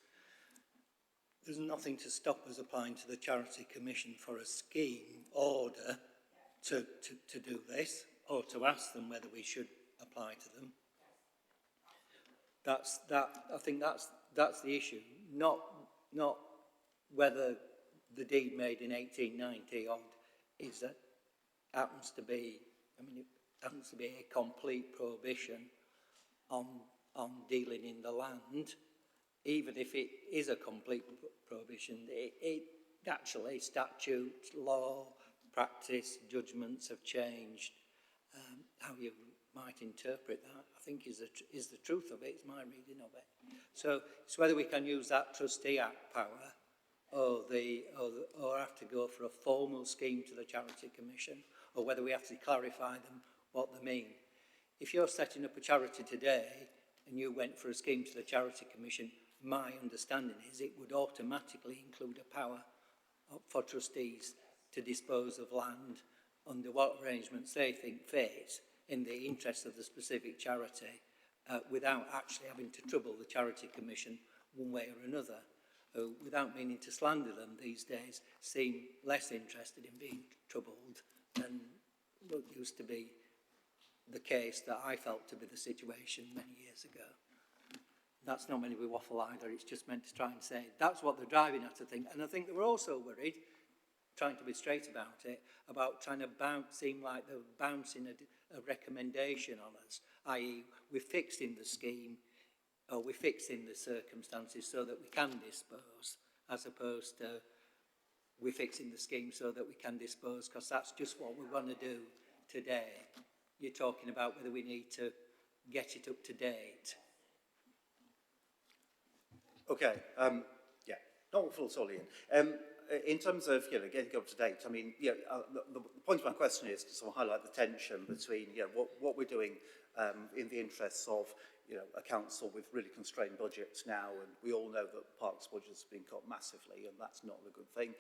There's nothing to stop us applying to the Charity Commission for a scheme order to do this, or to ask them whether we should apply to them. I think that's the issue, not whether the deed made in 1890 happens to be a complete prohibition on dealing in the land. Even if it is a complete prohibition, it actually statute, law, practice, judgments have changed. How how you might interpret that, I think is the truth of it, is my reading of it. So it's whether we can use that Trustee Act power or have to go for a formal scheme to the Charity Commission, or whether we have to clarify them what they mean. If you're setting up a charity today and you went for a scheme to the Charity Commission, my understanding is it would automatically include a power for trustees to dispose of land under what arrangements they think fit in the interest of the specific charity, without actually having to trouble the Charity Commission one way or another, who, without meaning to slander them these days, seem less interested in being troubled than what used to be the case that I felt to be the situation many years ago. That's not meant to be waffle either, it's just meant to try and say that's what they're driving at, I think. And I think they were also worried, trying to be straight about it, about trying to seem like they're bouncing a recommendation on us, i.e. we're fixing the scheme, or we're fixing the circumstances so that we can dispose, as opposed to we're fixing the scheme so that we can dispose, because that's just what we want to do today. You're talking about whether we need to get it up to date. Okay, yeah, not full solely in terms of, getting up to date, I mean, the point of my question is to sort of highlight the tension between, what we're doing in the interests of, a council with really constrained budgets now, and we all know that parks budgets have been cut massively, and that's not a good thing,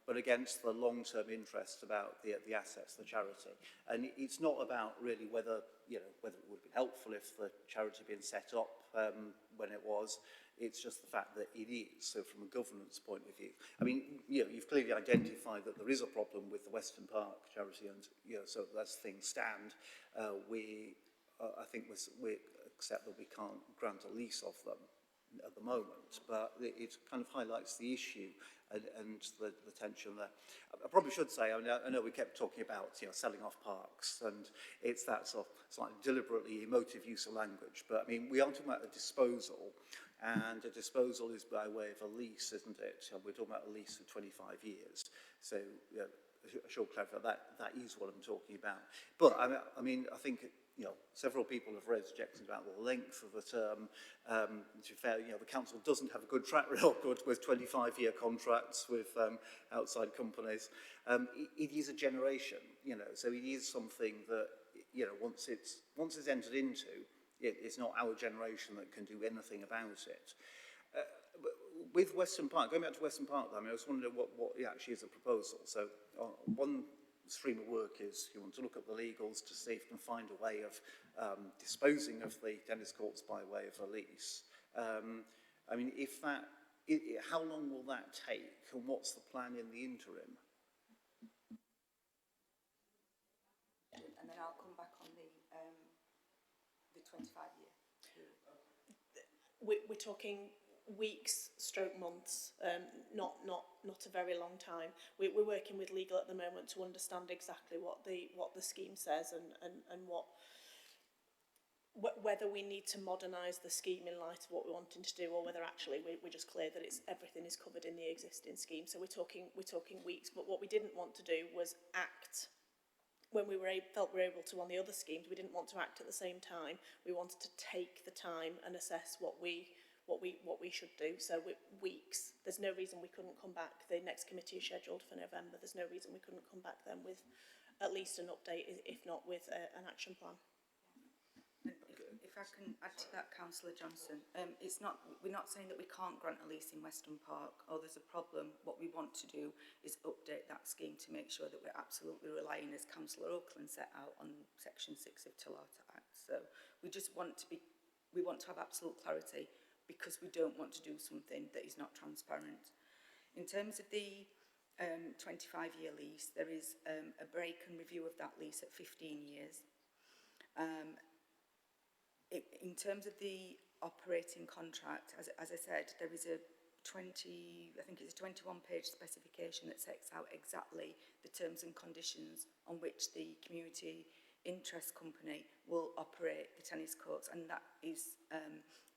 but against the long-term interest about the assets, the charity. And it's not about really whether it would have been helpful if the charity had been set up when it was. It's just the fact that it is. So from a governance point of view, I mean, you've clearly identified that there is a problem with the Western Park charity, and so as things stand, I think we accept that we can't grant a lease of them at the moment, but it kind of highlights the issue and the tension there. I probably should say, I know we kept talking about selling off parks, and it's that sort of slightly deliberately emotive use of language, but I mean, we are talking about a disposal, and a disposal is by way of a lease, isn't it? And we're talking about a lease for 25 years, so I should clarify that is what I'm talking about. But I mean, I think several people have raised objections about the length of the term. To be fair, the council doesn't have a good track record with 25-year contracts with outside companies. It is a generation, so it is something that once it's entered into, it's not our generation that can do anything about it. With Western Park, going back to Western Park, I was wondering what actually is a proposal. So one stream of work is you want to look at the legals to see if you can find a way of disposing of the tennis courts by way of a lease. I mean, how long will that take, and what's the plan in the interim? And then I'll come back on the 25-year. We're talking weeks, stroke months, not a very long time. We're working with legal at the moment to understand exactly what the scheme says and whether we need to modernise the scheme in light of what we're wanting to do, or whether actually we're just clear that everything is covered in the existing scheme. So we're talking weeks. But what we didn't want to do was act when we felt we were able to on the other schemes. We didn't want to act at the same time. We wanted to take the time and assess what we should do. So weeks. There's no reason we couldn't come back. The next committee is scheduled for November. There's no reason we couldn't come back then with at least an update, if not with an action plan. If I can add to that, Councillor Johnson, we're not saying that we can't grant a lease in Western Park or there's a problem. What we want to do is update that scheme to make sure that we're absolutely relying, as Councillor Oakland set out, on Section 6 of Tillata Act. So we just want to have absolute clarity, because we don't want to do something that is not transparent. In terms of the 25-year lease, there is a break and review of that lease at 15 years. In terms of the operating contract, as I said, there is a 21-page specification that sets out exactly the terms and conditions on which the community interest company will operate the tennis courts, and that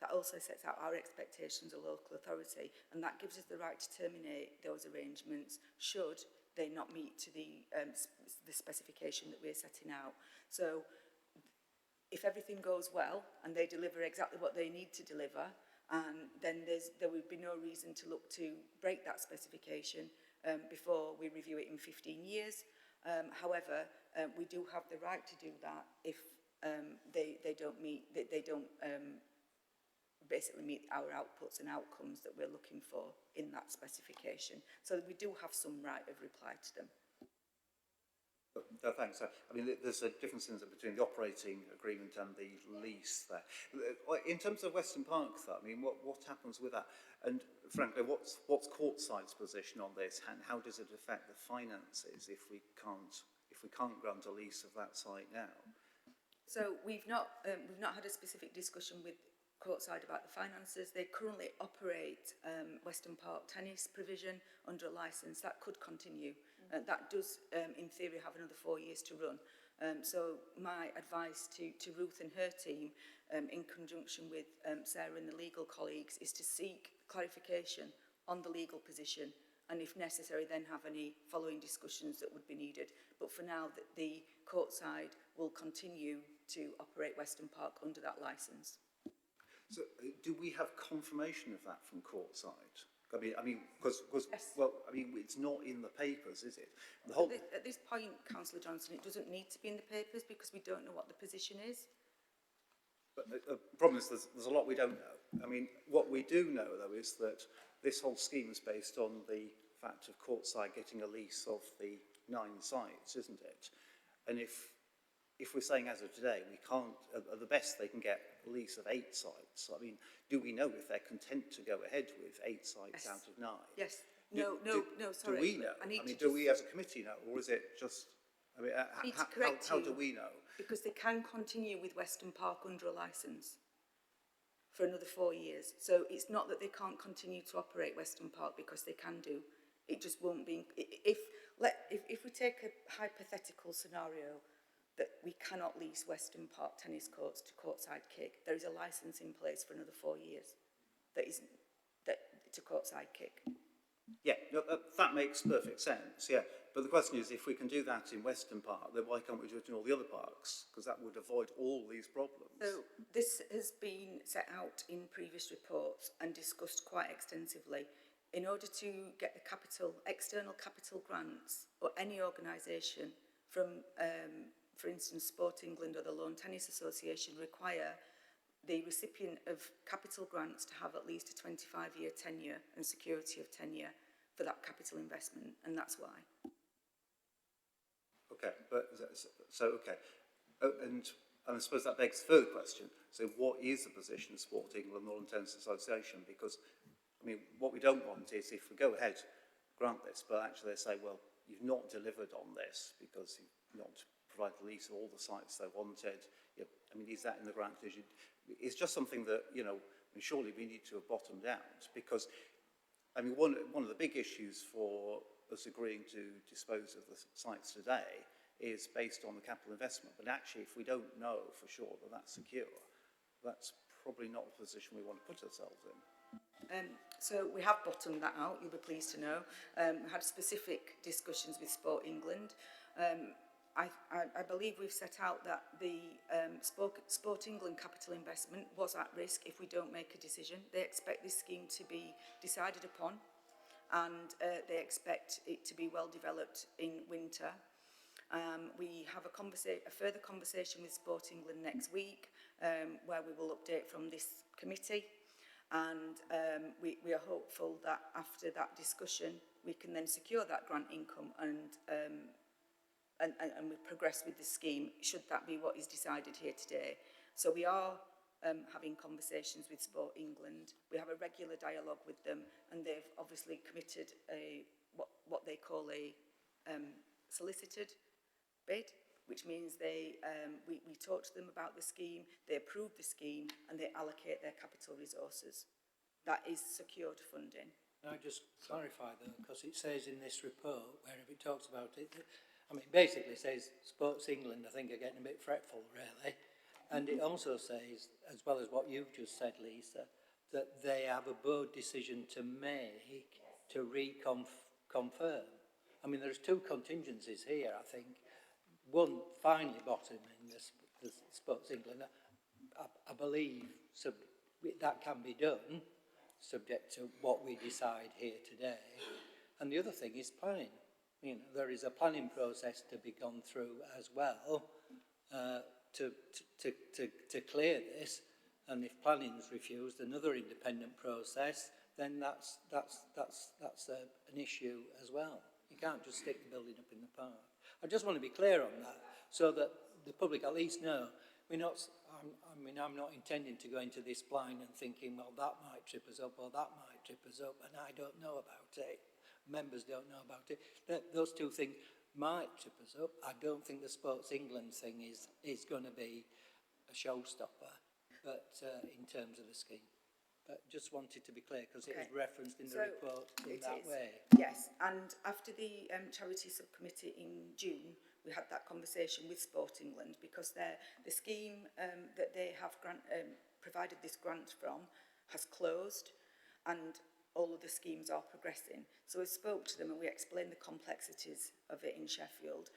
also sets out our expectations of local authority, and that gives us the right to terminate those arrangements should they not meet to the specification that we're setting out. So if everything goes well and they deliver exactly what they need to deliver, and then there would be no reason to look to break that specification before we review it in 15 years. However, we do have the right to do that if they don't basically meet our outputs and outcomes that we're looking for in that specification. So we do have some right of reply to them. Thanks. I mean, there's a difference between the operating agreement and the lease there. In terms of Weston Park, though, I mean, what happens with that? And frankly, what's Courtside's position on this? And how does it affect the finances if we can't grant a lease of that site now? So we've not had a specific discussion with Courtside about the finances. They currently operate Weston Park tennis provision under a licence. That could continue. That does, in theory, have another 4 years to run. So my advice to Ruth and her team, in conjunction with Sarah and the legal colleagues, is to seek clarification on the legal position, and if necessary, then have any following discussions that would be needed. But for now, the Courtside will continue to operate Weston Park under that licence. So, do we have confirmation of that from Courtside? I mean, because yes. Well, I mean, it's not in the papers, is it? The whole at this point, Councillor Johnson, it doesn't need to be in the papers because we don't know what the position is. But the problem is there's a lot we don't know. I mean, what we do know, though, is that this whole scheme is based on the fact of Courtside getting a lease of the 9 sites, isn't it? And if we're saying as of today, we can't, at the best they can get a lease of 8 sites. I mean, do we know if they're content to go ahead with 8 sites yes. out of 9? Yes. No, sorry. Do we know? I mean, do we as a committee know? Or is it just, I mean, how do we know? Because they can continue with Weston Park under a licence for another 4 years. So it's not that they can't continue to operate Weston Park because they can do. It just won't be, if we take a hypothetical scenario that we cannot lease Weston Park tennis courts to Courtside Kick, there is a licence in place for another 4 years to Courtside Kick. Yeah, no, that makes perfect sense, yeah. But the question is, if we can do that in Weston Park, then why can't we do it in all the other parks? Because that would avoid all these problems. So this has been set out in previous reports and discussed quite extensively. In order to get the external capital grants, or any organisation from for instance, Sport England or the Lawn Tennis Association require the recipient of capital grants to have at least a 25-year tenure and security of tenure for that capital investment, and that's why. Okay, but okay, and I suppose that begs the further question. So, what is the position of Sport England and the Lawn Tennis Association? Because, I mean, what we don't want is if we go ahead, grant this, but actually they say, well, you've not delivered on this because you've not provide the lease of all the sites they wanted. I mean, is that in the grant? It's just something that, you know, I mean, surely we need to have bottomed out because, I mean, one of the big issues for us agreeing to dispose of the sites today is based on the capital investment. But actually, if we don't know for sure that that's secure, that's probably not the position we want to put ourselves in. So we have bottomed that out, you'll be pleased to know. We had specific discussions with Sport England. I believe we've set out that the Sport England capital investment was at risk if we don't make a decision. They expect this scheme to be decided upon and they expect it to be well developed in winter. We have a further conversation with Sport England next week where we will update from this committee, and we are hopeful that after that discussion we can then secure that grant income and we progress with the scheme, should that be what is decided here today. So we are having conversations with Sport England. We have a regular dialogue with them, and they've obviously committed what they call a solicited bid, which means we talk to them about the scheme, they approve the scheme, and they allocate their capital resources. That is secured funding. Can I just clarify though, because it says in this report, wherever it talks about it, I mean, basically says Sports England, I think, are getting a bit fretful, really. And it also says, as well as what you've just said, Lisa, that they have a board decision to make to reconfirm. I mean, there's two contingencies here, I think. One, finally bottom in the Sports England. I believe that can be done, subject to what we decide here today. And the other thing is planning. You know, there is a planning process to be gone through as well to clear this. And if planning's refused, another independent process, then that's an issue as well. You can't just stick the building up in the park. I just want to be clear on that, so that the public at least know we're not. I'm not intending to go into this blind and thinking, well, that might trip us up or that might trip us up, and I don't know about it. Members don't know about it. Those two things might trip us up. I don't think the Sports England thing is going to be a showstopper, but in terms of the scheme. But just wanted to be clear, because it was referenced in the report in that way. Yes, and after the Charity Subcommittee in June, we had that conversation with Sport England, because the scheme that they have provided this grant from has closed, and all of the schemes are progressing. So we spoke to them and we explained the complexities of it in Sheffield.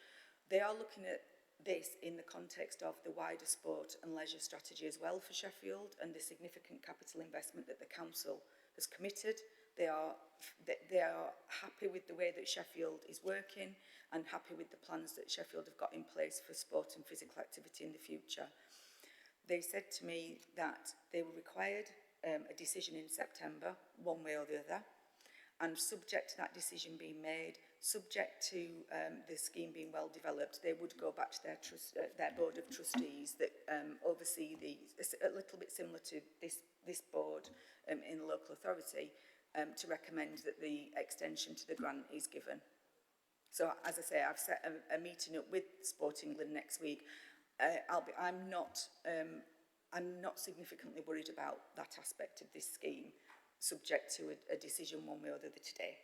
They are looking at this in the context of the wider sport and leisure strategy as well for Sheffield, and the significant capital investment that the council has committed. They are happy with the way that Sheffield is working, and happy with the plans that Sheffield have got in place for sport and physical activity in the future. They said to me that they were required a decision in September, one way or the other, and subject to that decision being made, subject to the scheme being well developed, they would go back to their board of trustees that oversee a little bit similar to this board in the local authority, to recommend that the extension to the grant is given. So, as I say, I've set a meeting up with Sport England next week. I'm not significantly worried about that aspect of this scheme, subject to a decision one way or the other today.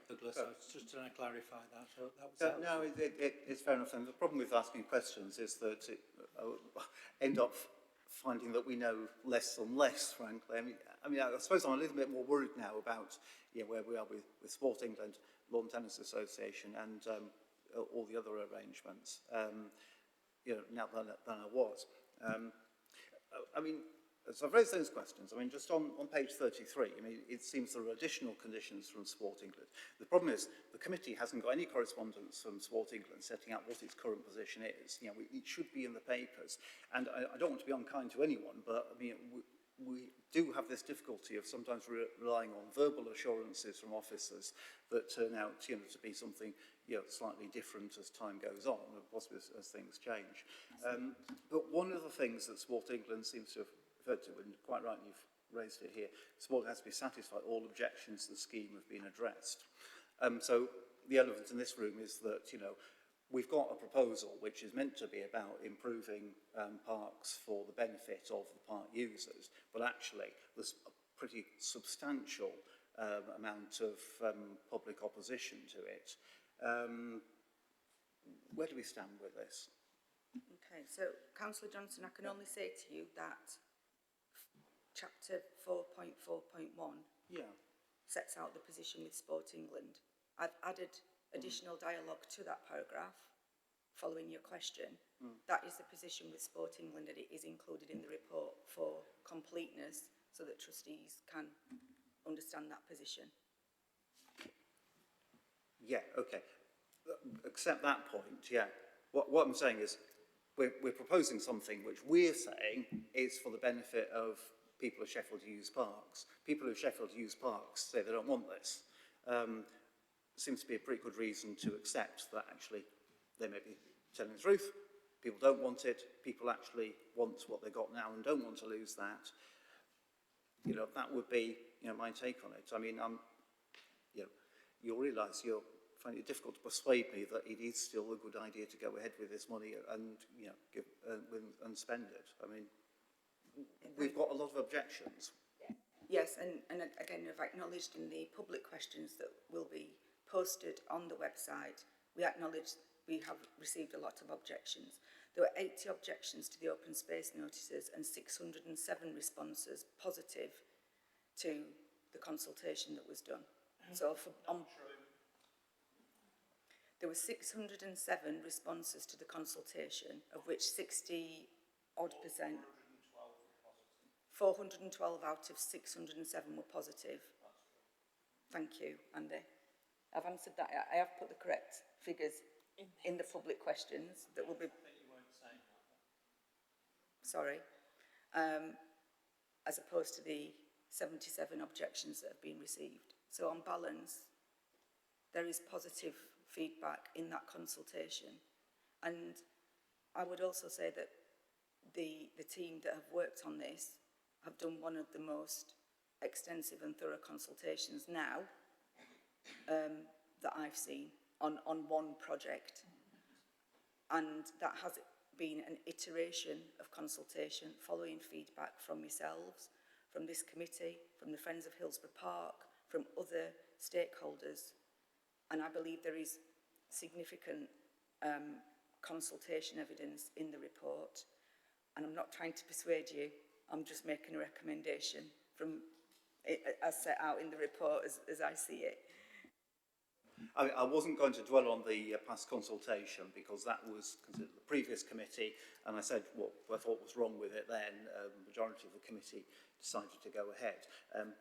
Douglas, I was just trying to clarify that. So that was no, it's fair enough. And the problem with asking questions is that it end up finding that we know less and less, frankly. I mean, I suppose I'm a little bit more worried now about where we are with Sport England, Lawn Tennis Association, and all the other arrangements. Now than I was. I mean, so I've raised those questions. I mean, just on page 33, I mean, it seems there are additional conditions from Sport England. The problem is the committee hasn't got any correspondence from Sport England setting out what its current position is. It should be in the papers. And I don't want to be unkind to anyone, but I mean, we do have this difficulty of sometimes relying on verbal assurances from officers that turn out to be something slightly different as time goes on, and possibly as things change. But one of the things that Sport England seems to have referred to, and quite rightly you've raised it here, Sport has to be satisfied all objections to the scheme have been addressed. So the elephant in this room is that, we've got a proposal which is meant to be about improving parks for the benefit of the park users, but actually there's a pretty substantial amount of public opposition to it. Where do we stand with this? Okay, so Councillor Johnson, I can only say to you that chapter 4.4.1 sets out the position with Sport England. I've added additional dialogue to that paragraph following your question. That is the position with Sport England, and it is included in the report for completeness so that trustees can understand that position. Yeah, okay. Accept that point, yeah. What I'm saying is we're proposing something which we're saying is for the benefit of people of Sheffield who use parks. People who Sheffield use parks say they don't want this. Seems to be a pretty good reason to accept that actually they may be telling the truth. People don't want it. People actually want what they got now and don't want to lose that. That would be, my take on it. I mean, you'll realise you'll find it difficult to persuade me that it is still a good idea to go ahead with this money and, and spend it. I mean, we've got a lot of objections. Yes, and again, I've acknowledged in the public questions that will be posted on the website, we acknowledge we have received a lot of objections. There were 80 objections to the open space notices and 607 responses positive to the consultation that was done. So there were 607 responses to the consultation, of which 60 odd percent, 412 out of 607 were positive. Thank you, Andy. I've answered that. I have put the correct figures in the public questions that will be... Sorry. As opposed to the 77 objections that have been received. So on balance, there is positive feedback in that consultation. And I would also say that the team that have worked on this have done one of the most extensive and thorough consultations now that I've seen on one project. And that has been an iteration of consultation following feedback from yourselves, from this committee, from the Friends of Hillsborough Park, from other stakeholders. And I believe there is significant consultation evidence in the report. And I'm not trying to persuade you, I'm just making a recommendation from it, as set out in the report as I see it. I wasn't going to dwell on the past consultation because that was considered the previous committee, and I said what I thought was wrong with it then. The majority of the committee decided to go ahead.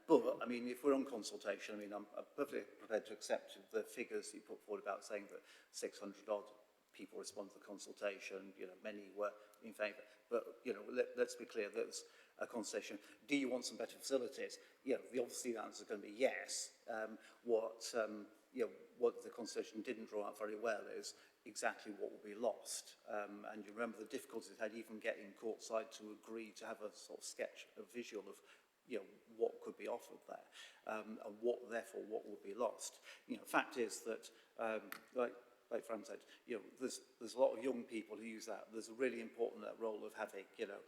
But, I mean, if we're on consultation, I mean, I'm perfectly prepared to accept the figures that you put forward about saying that 600 odd people responded to the consultation, you know, many were in favour. But, you know, let's be clear, there's a consultation. Do you want some better facilities? You know, obviously the answer is going to be yes. What the consultation didn't draw out very well is exactly what will be lost. And you remember the difficulties it had even getting courtside to agree to have a sort of sketch, a visual of, you know, what could be offered there, and therefore what would be lost. You know, fact is that, like Fran said, you know, there's a lot of young people who use that. There's a really important role of having, you know,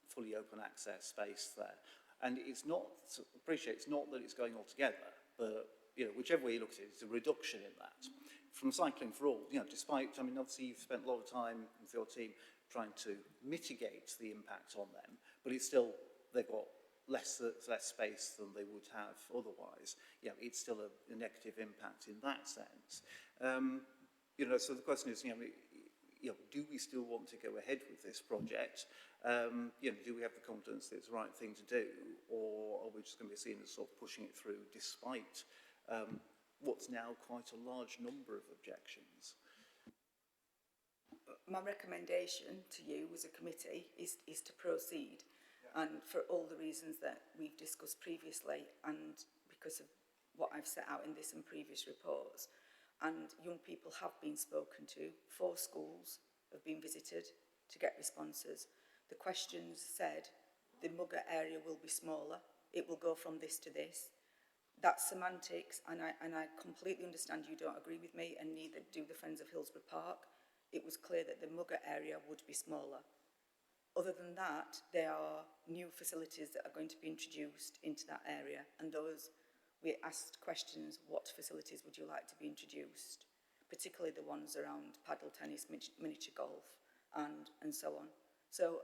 fully open access space there. And it's not, appreciate, it's not that it's going all together, but you know, whichever way you look at it, it's a reduction in that. From Cycling for All, you know, despite, I mean, obviously you've spent a lot of time with your team trying to mitigate the impact on them, but it's still, they've got less space than they would have otherwise. You know, it's still a negative impact in that sense. You know, so the question is, you know, do we still want to go ahead with this project? You know, do we have the confidence that it's the right thing to do, or are we just going to be seen as sort of pushing it through despite what's now quite a large number of objections? My recommendation to you as a committee is to proceed, and for all the reasons that we've discussed previously, and because of what I've set out in this and previous reports. And young people have been spoken to. 4 schools have been visited to get responses. The questions said the Mugger area will be smaller. It will go from this to this. That's semantics, and I completely understand you don't agree with me, and neither do the Friends of Hillsborough Park. It was clear that the Mugger area would be smaller. Other than that, there are new facilities that are going to be introduced into that area, and those, we asked questions, what facilities would you like to be introduced? Particularly the ones around paddle tennis, miniature golf, and so on. So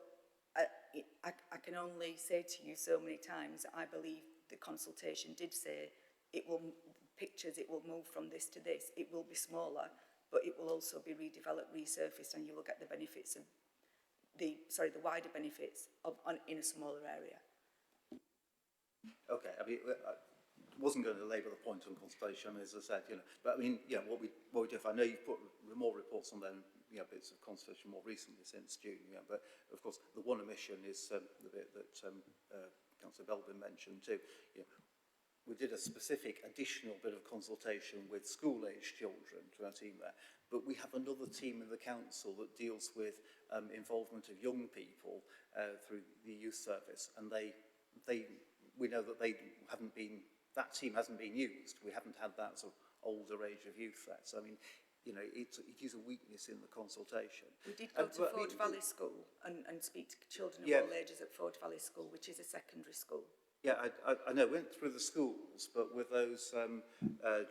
I can only say to you so many times that I believe the consultation did say it will move from this to this. It will be smaller, but it will also be redeveloped, resurfaced, and you will get the benefits of the wider benefits in a smaller area. Okay, I mean, I wasn't going to labour the point on consultation, as I said, you know, but I mean, you know, what we do, if I know you've put more reports on them, you know, bits of consultation more recently since June, you know, but of course the one omission is the bit that Councillor Belbin mentioned too. You know, we did a specific additional bit of consultation with school-aged children to our team there, but we have another team in the council that deals with involvement of young people through the youth service, and we know that that team hasn't been used. We haven't had that sort of older age of youth there. So I mean, you know, it is a weakness in the consultation. We did go to Forge Valley School and speak to children of all ages at Forge Valley School, which is a secondary school. Yeah, I know, went through the schools, but with those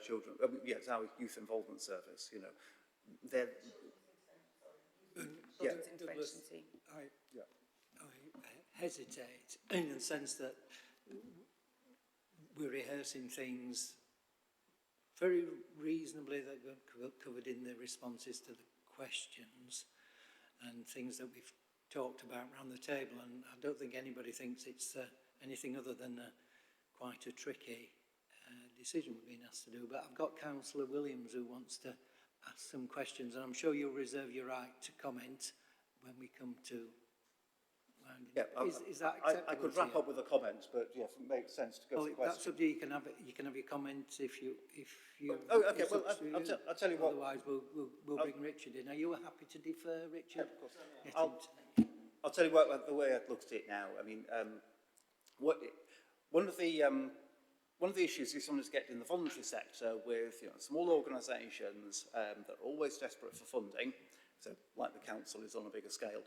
children, it's our youth involvement service, you know, they're... Intervention team. I hesitate in the sense that we're rehearsing things very reasonably that got covered in the responses to the questions and things that we've talked about around the table, and I don't think anybody thinks it's anything other than quite a tricky decision we've been asked to do. But I've got Councillor Williams who wants to ask some questions, and I'm sure you'll reserve your right to comment when we come to Yeah, is that acceptable? I could wrap up with a comment, but yes, it makes sense to go to the question. That's up to you. You can have your comment if you. Oh, okay. Well, I'll tell you what. Otherwise, we'll bring Richard in. Are you happy to defer, Richard? Yeah, of course. I'll tell you what, the way I'd looked at it now. I mean, one of the issues you sometimes get in the voluntary sector with small organisations that are always desperate for funding, so like the council is on a bigger scale,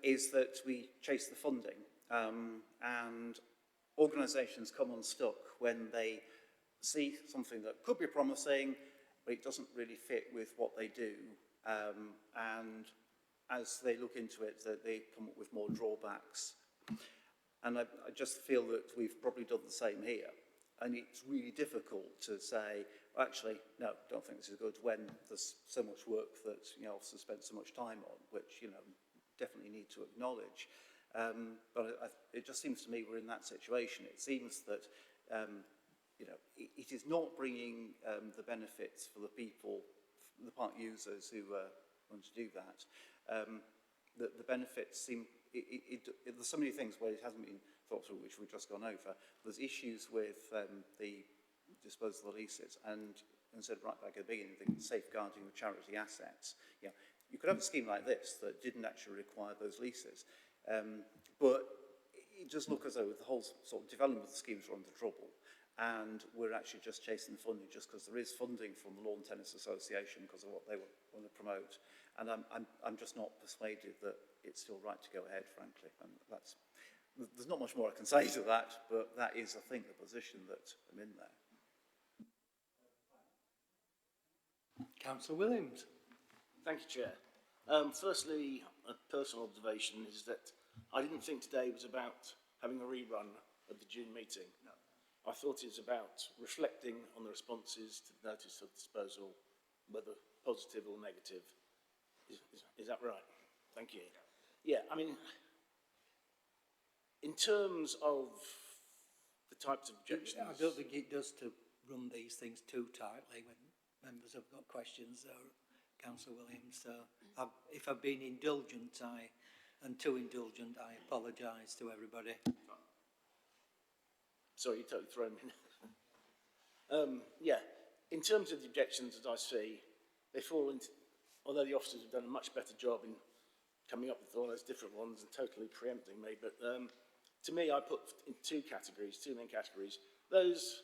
is that we chase the funding, and organisations come unstuck when they see something that could be promising, but it doesn't really fit with what they do, and as they look into it, they come up with more drawbacks. And I just feel that we've probably done the same here. And it's really difficult to say, well, actually, no, don't think this is good, when there's so much work that officers spend so much time on, which definitely need to acknowledge. But it just seems to me we're in that situation. It seems that it is not bringing the benefits for the people, the park users who want to do that. The benefits seem. There's so many things where it hasn't been thought through, which we've just gone over. There's issues with the disposal of the leases, and said right back at the beginning, the safeguarding of charity assets. You could have a scheme like this that didn't actually require those leases, but it does look as though the whole sort of development of the schemes are under trouble, and we're actually just chasing the funding just because there is funding from the Lawn Tennis Association because of what they want to promote, and I'm just not persuaded that it's still right to go ahead, frankly. And there's not much more I can say to that, but that is, I think, the position that I'm in there. Councillor Williams. Thank you, Chair. Firstly, a personal observation is that I didn't think today was about having a rerun of the June meeting. No. I thought it was about reflecting on the responses to the notice of disposal, whether positive or negative. Is that right? Thank you. Yeah, I mean, in terms of the types of objections... I don't think it does to run these things too tightly when members have got questions, Councillor Williams. So if I've been indulgent and too indulgent, I apologise to everybody. Sorry, you totally thrown me in. Yeah, in terms of the objections as I see, they fall into... Although the officers have done a much better job in coming up with all those different ones and totally preempting me, but to me I put in two main categories. Those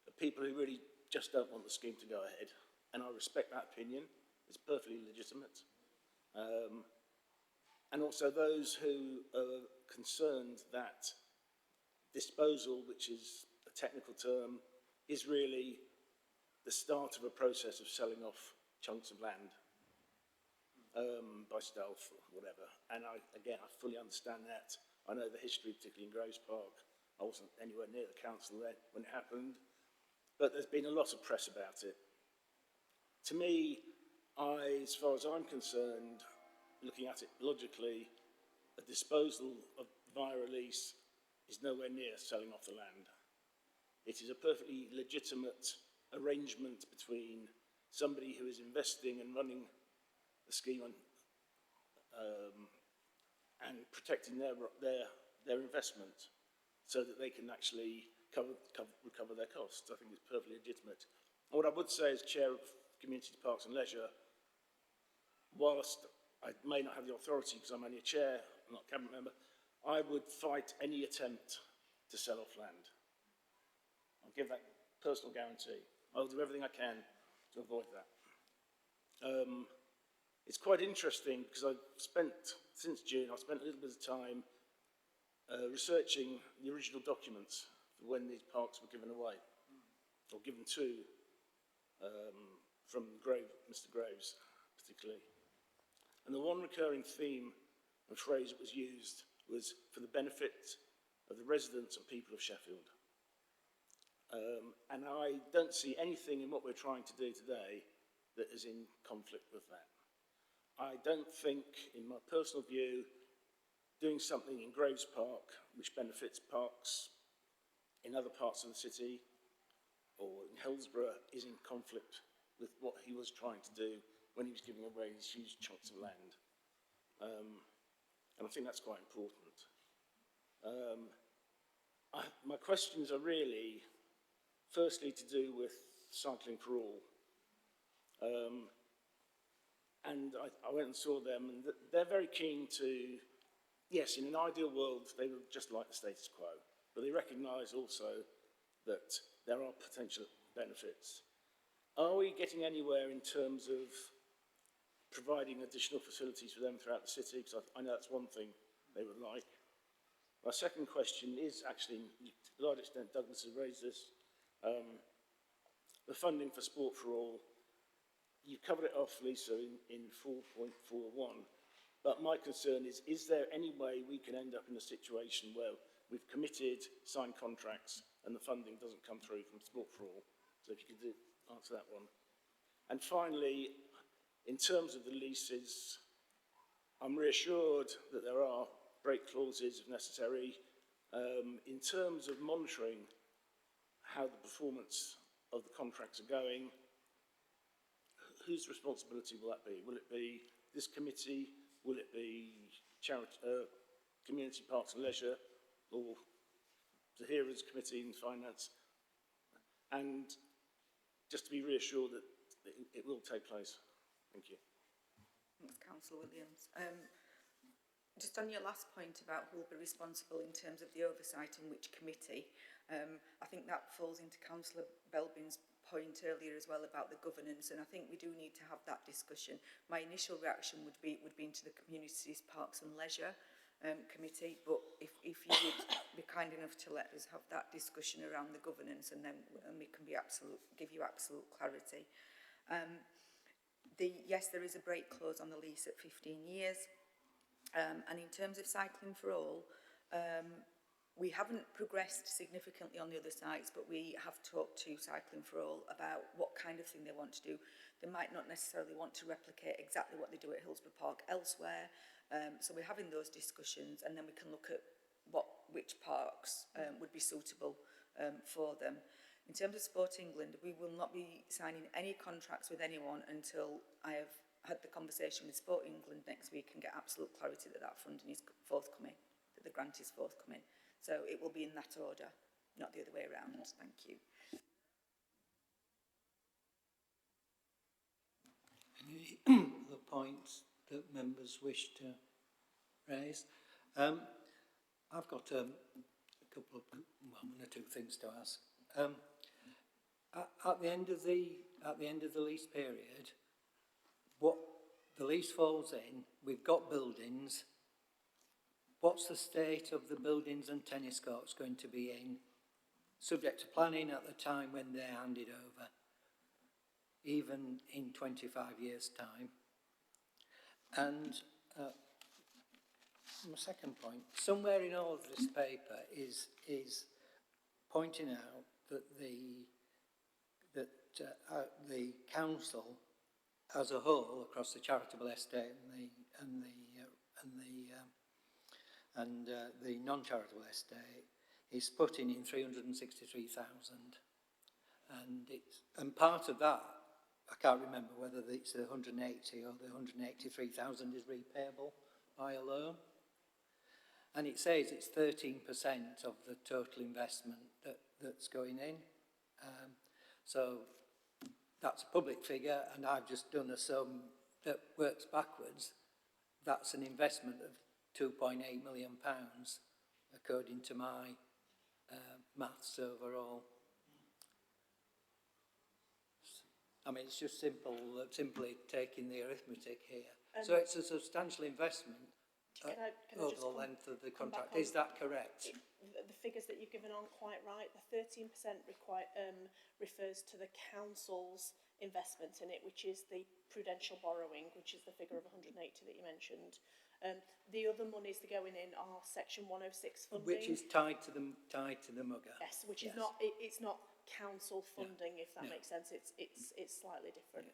are people who really just don't want the scheme to go ahead, and I respect that opinion. It's perfectly legitimate. And also those who are concerned that disposal, which is a technical term, is really the start of a process of selling off chunks of land by stealth or whatever. And I fully understand that. I know the history, particularly in Groves Park. I wasn't anywhere near the council then when it happened, but there's been a lot of press about it. To me, as far as I'm concerned, looking at it logically, a disposal via a lease is nowhere near selling off the land. It is a perfectly legitimate arrangement between somebody who is investing and running the scheme and protecting their investment so that they can actually recover their costs. I think it's perfectly legitimate. And what I would say as Chair of Community Parks and Leisure, whilst I may not have the authority because I'm only a chair, I'm not a cabinet member, I would fight any attempt to sell off land. I'll give that personal guarantee. I'll do everything I can to avoid that. It's quite interesting because since June, I've spent a little bit of time researching the original documents for when these parks were given away, or given to, from Mr. Groves particularly. And the one recurring theme and phrase that was used was for the benefit of the residents and people of Sheffield. And I don't see anything in what we're trying to do today that is in conflict with that. I don't think, in my personal view, doing something in Graves Park which benefits parks in other parts of the city or in Hillsborough is in conflict with what he was trying to do when he was giving away these huge chunks of land. And I think that's quite important. My questions are really, firstly, to do with cycling for all. And I went and saw them, and they're very keen to, yes, in an ideal world, they would just like the status quo, but they recognise also that there are potential benefits. Are we getting anywhere in terms of providing additional facilities for them throughout the city? Because I know that's one thing they would like. My second question is actually, to a large extent, Douglas has raised this, the funding for Sport for All. You've covered it off, Lisa, in 4.41, but my concern is there any way we can end up in a situation where we've committed, signed contracts, and the funding doesn't come through from Sport for All? So if you could answer that one. And finally, in terms of the leases, I'm reassured that there are break clauses if necessary. In terms of monitoring how the performance of the contracts are going, whose responsibility will that be? Will it be this committee? Will it be Community Parks and Leisure, or Zahira's committee in finance? And just to be reassured that it will take place. Thank you. Thanks, Councillor Williams. Just on your last point about who will be responsible in terms of the oversight and which committee, I think that falls into Councillor Belbin's point earlier as well about the governance, and I think we do need to have that discussion. My initial reaction would be into the Communities, Parks and Leisure committee, but if you would be kind enough to let us have that discussion around the governance, and then we can give you absolute clarity. Yes, there is a break clause on the lease at 15 years, and in terms of cycling for all, we haven't progressed significantly on the other sites, but we have talked to Cycling for All about what kind of thing they want to do. They might not necessarily want to replicate exactly what they do at Hillsborough Park elsewhere, so we're having those discussions, and then we can look at which parks would be suitable for them. In terms of Sport England, we will not be signing any contracts with anyone until I have had the conversation with Sport England next week and get absolute clarity that that funding is forthcoming, that the grant is forthcoming. So it will be in that order, not the other way around. Thank you. Any other points that members wish to raise? I've got a couple of, one or two things to ask. At the end of the lease period, what the lease falls in, we've got buildings. What's the state of the buildings and tennis courts going to be in, subject to planning at the time when they're handed over, even in 25 years' time? And my second point, somewhere in all of this paper is pointing out that the council as a whole across the charitable estate and the non-charitable estate is putting in 363,000, and part of that, I can't remember whether it's the 180 or the 183,000 is repayable by a loan, and it says it's 13% of the total investment that's going in. So that's a public figure, and I've just done a sum that works backwards. That's an investment of £2.8 million, according to my maths overall. I mean, it's just simply taking the arithmetic here. So it's a substantial investment over the length of the contract. Is that correct? The figures that you've given aren't quite right. The 13% refers to the council's investment in it, which is the prudential borrowing, which is the figure of 180 that you mentioned. The other monies that are going in are Section 106 funding, which is tied to the mugger. Yes, which is not. It's not council funding, if that Yeah. makes sense. It's slightly different.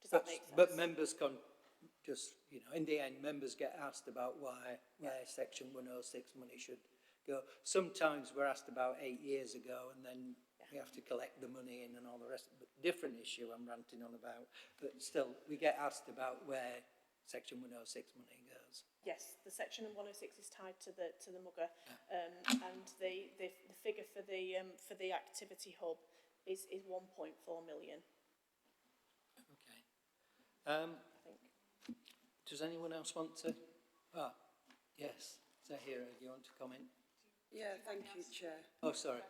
Does But, that make sense? but members can just, you know, in the end, members get asked about where Section 106 money should go. Sometimes we're asked about 8 years ago, and then we have to collect the money in and all the rest. But different issue I'm ranting on about. But still, we get asked about where Section 106 money goes. Yes, the section 106 is tied to the mugger, and the figure for the activity hub is 1.4 million. Okay. I think. Does anyone else want to? Ah, yes. Zahira, do you want to comment? Yeah, thank you, Chair. Oh, sorry.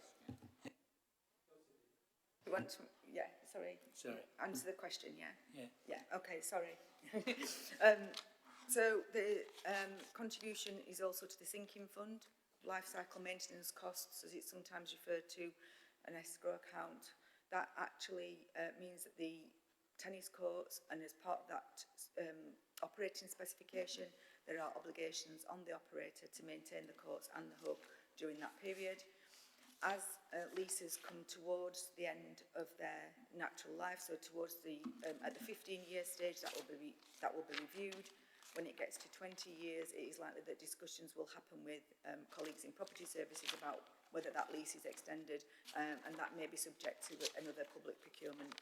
You want to, yeah, sorry. Sorry. Answer the question, yeah? Yeah. Yeah, okay, sorry. So the contribution is also to the sinking fund, life cycle maintenance costs, as it's sometimes referred to, an escrow account. That actually means that the tennis courts, and as part of that operating specification, there are obligations on the operator to maintain the courts and the hub during that period. As leases come towards the end of their natural life, so towards the at the 15-year stage, that will be reviewed. When it gets to 20 years, it is likely that discussions will happen with colleagues in property services about whether that lease is extended, and that may be subject to another public procurement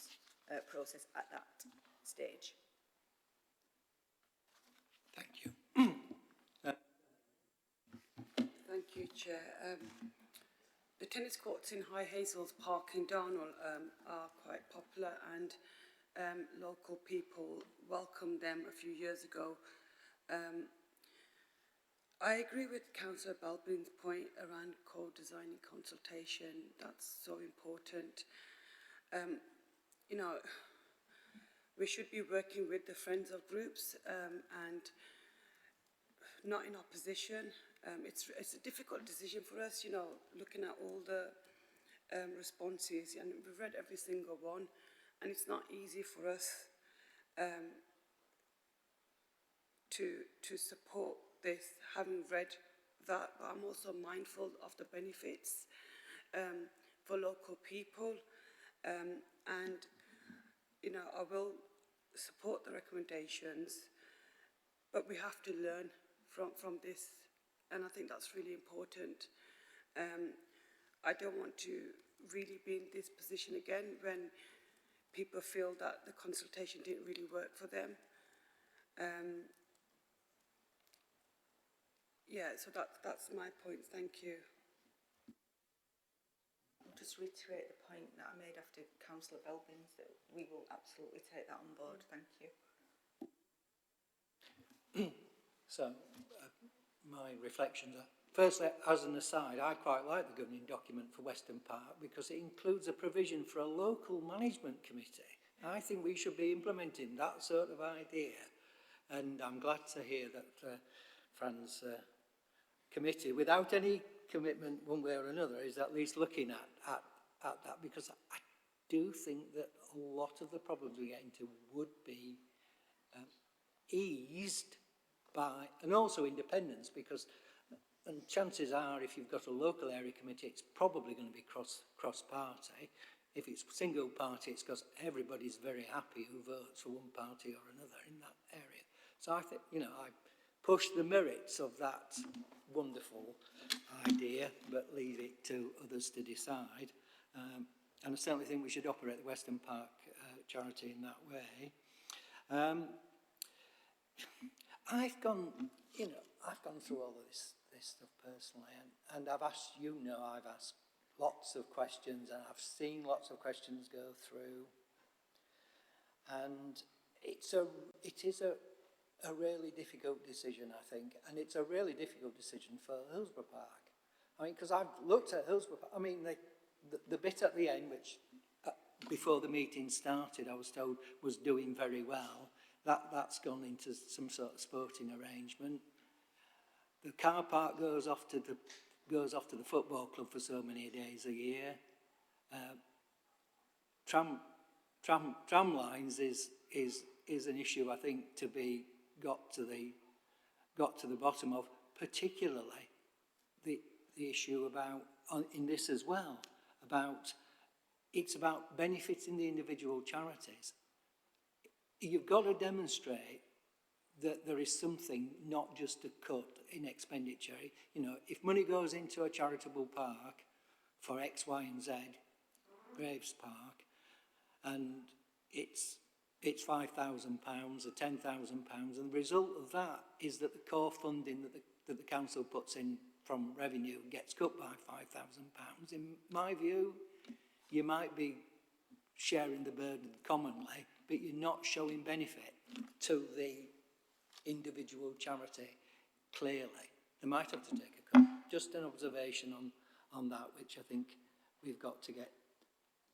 process at that stage. Thank you. Thank you, Chair. The tennis courts in High Hazels Park in Darnall are quite popular, and local people welcomed them a few years ago. I agree with Councillor Balbin's point around co-designing consultation. That's so important. You know, we should be working with the friends of groups and not in opposition. It's a difficult decision for us, you know, looking at all the responses, and we've read every single one, and it's not easy for us to support this, having read that, but I'm also mindful of the benefits for local people, and, you know, I will support the recommendations, but we have to learn from this, and I think that's really important. I don't want to really be in this position again when people feel that the consultation didn't really work for them. Yeah, so that's my point. Thank you. I'll just reiterate the point that I made after Councillor Belbin's, that we will absolutely take that on board. Thank you. So, my reflections are, firstly, as an aside, I quite like the governing document for Weston Park because it includes a provision for a local management committee. I think we should be implementing that sort of idea, and I'm glad to hear that Fran's committee, without any commitment one way or another, is at least looking at that, because I do think that a lot of the problems we get into would be eased by, and also independence, because, and chances are, if you've got a local area committee, it's probably going to be cross-party. If it's single party, it's because everybody's very happy who votes for one party or another in that area. So I think, you know, I push the merits of that wonderful idea, but leave it to others to decide. And I certainly think we should operate the Weston Park charity in that way. I've gone through all of this stuff personally, and I've asked, I've asked lots of questions, and I've seen lots of questions go through, and it is a really difficult decision, I think, and it's a really difficult decision for Hillsborough Park. I mean, because I've looked at Hillsborough Park, I mean, the bit at the end, which before the meeting started, I was told was doing very well, that's gone into some sort of sporting arrangement. The car park goes off to the football club for so many days a year. Tram lines is an issue, I think, to be got to the bottom of, particularly the issue about in this as well, about it's about benefiting the individual charities. You've got to demonstrate that there is something, not just a cut in expenditure. You know, if money goes into a charitable park for X, Y and Z, Graves Park, and it's £5,000 or £10,000, and the result of that is that the core funding that the council puts in from revenue gets cut by £5,000. In my view, you might be sharing the burden commonly, but you're not showing benefit to the individual charity clearly. They might have to take a cut. Just an observation on that, which I think we've got to get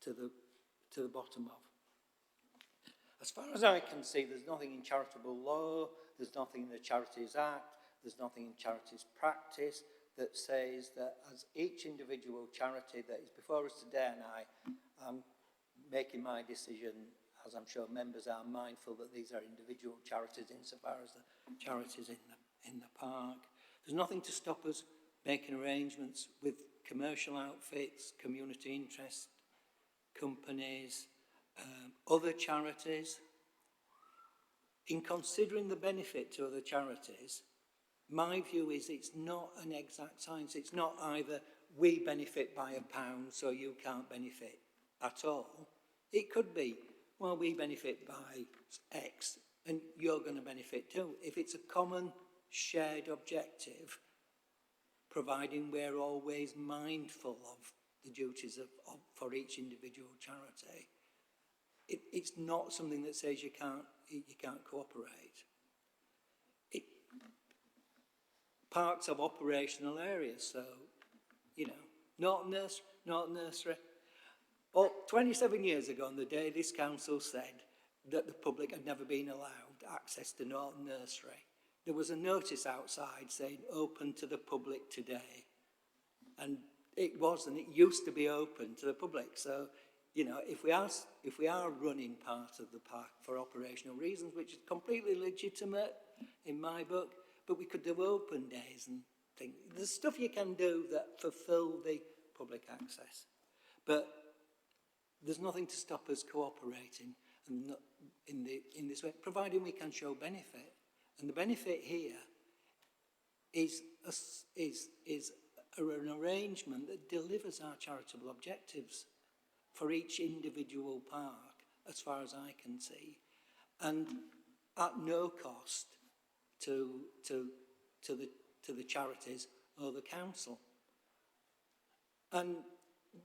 to the bottom of. As far as I can see, there's nothing in charitable law, there's nothing in the Charities Act, there's nothing in charities practice that says that as each individual charity that is before us today, and I'm making my decision, as I'm sure members are mindful that these are individual charities insofar as the charities in the park. There's nothing to stop us making arrangements with commercial outfits, community interest companies, other charities. In considering the benefit to other charities, my view is it's not an exact science. It's not either we benefit by £1, so you can't benefit at all. It could be, well, we benefit by X, and you're going to benefit too. If it's a common shared objective, providing we're always mindful of the duties for each individual charity, it's not something that says you can't cooperate. Parks have operational areas, so, you know, not nursery. Well, 27 years ago on the day this council said that the public had never been allowed access to Norton Nursery, there was a notice outside saying open to the public today. And it wasn't, it used to be open to the public. So, you know, if we are running part of the park for operational reasons, which is completely legitimate in my book, but we could do open days and things. There's stuff you can do that fulfill the public access. But there's nothing to stop us cooperating and not in this way, providing we can show benefit. And the benefit here is an arrangement that delivers our charitable objectives for each individual park, as far as I can see, and at no cost to the charities or the council. And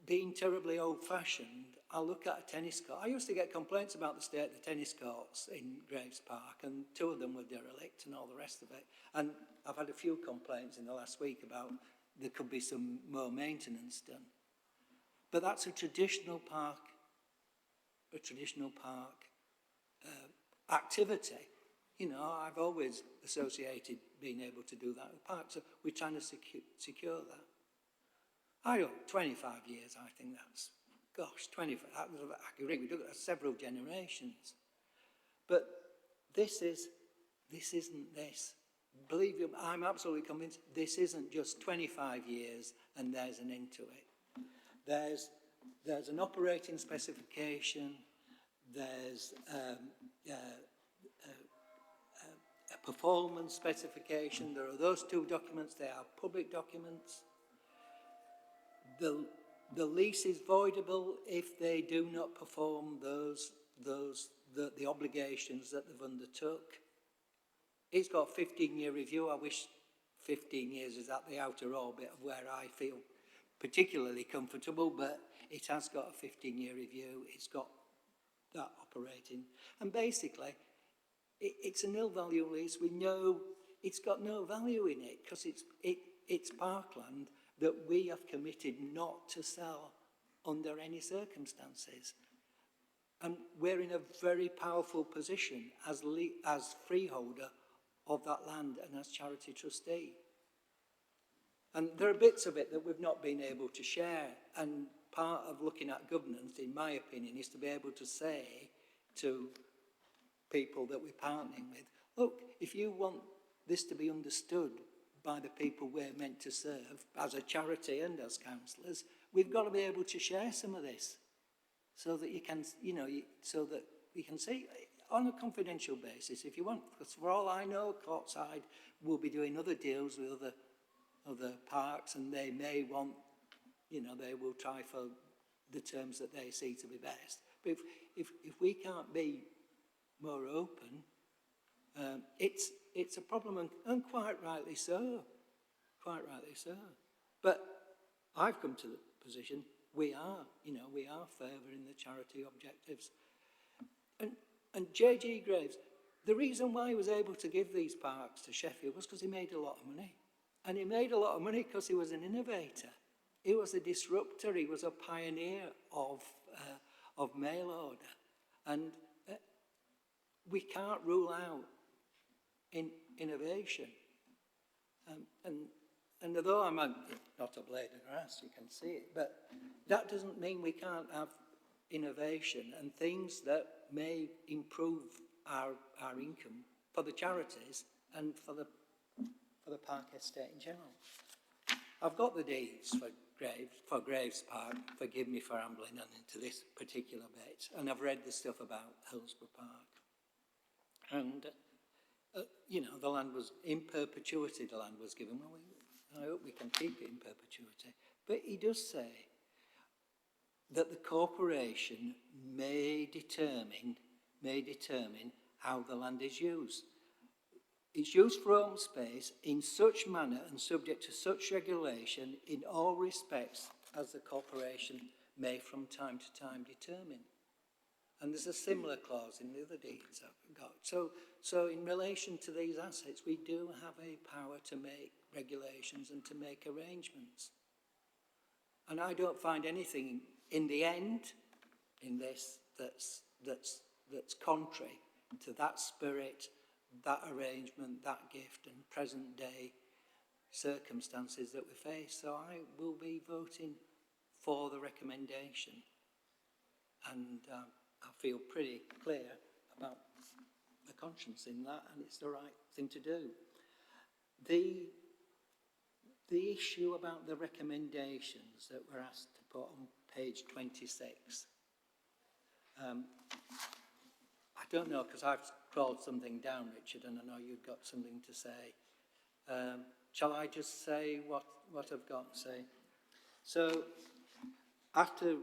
being terribly old-fashioned, I look at a tennis court. I used to get complaints about the state of the tennis courts in Graves Park, and 2 of them were derelict and all the rest of it. And I've had a few complaints in the last week about there could be some more maintenance done. But that's a traditional park activity. You know, I've always associated being able to do that with parks, so we're trying to secure that. I don't, 25 years, I think that's, gosh, 25, I agree, we do that several generations. But this isn't this. Believe me, I'm absolutely convinced this isn't just 25 years and there's an end to it. There's an operating specification, there's a performance specification. There are those 2 documents, they are public documents. The lease is voidable if they do not perform the obligations that they've undertook. It's got a 15-year review. I wish 15 years is at the outer orbit of where I feel particularly comfortable, but it has got a 15-year review. It's got that operating. And basically, it's a nil-value lease. We know it's got no value in it because it's parkland that we have committed not to sell under any circumstances. And we're in a very powerful position as freeholder of that land and as charity trustee. And there are bits of it that we've not been able to share. And part of looking at governance, in my opinion, is to be able to say to people that we're partnering with, look, if you want this to be understood by the people we're meant to serve as a charity and as councillors, we've got to be able to share some of this. so that you can, so that we can see on a confidential basis if you want. Because for all I know, Courtside will be doing other deals with other parks, and they may want, they will try for the terms that they see to be best. But if we can't be more open, it's a problem, and quite rightly so. Quite rightly so. But I've come to the position we are favouring the charity objectives. And J.G. Graves, the reason why he was able to give these parks to Sheffield was because he made a lot of money. And he made a lot of money because he was an innovator. He was a disruptor. He was a pioneer of mail order. And we can't rule out innovation. And although I'm not a blade of grass, you can see it, but that doesn't mean we can't have innovation and things that may improve our income for the charities and for the park estate in general. I've got the deeds for Graves Park. Forgive me for ambling on into this particular bit, and I've read the stuff about Hillsborough Park. And the land was in perpetuity. The land was given. Well, I hope we can keep it in perpetuity. But he does say that the corporation may determine how the land is used. It's used for open space in such manner and subject to such regulation in all respects as the corporation may from time to time determine. And there's a similar clause in the other deeds that we've got. So in relation to these assets, we do have a power to make regulations and to make arrangements. And I don't find anything in the end in this that's contrary to that spirit, that arrangement, that gift, and present day circumstances that we face. So I will be voting for the recommendation. And I feel pretty clear about the conscience in that, and it's the right thing to do. The issue about the recommendations that we're asked to put on page 26, I don't know, because I've scrolled something down, Richard, and I know you've got something to say. Shall I just say what I've got to say? So, after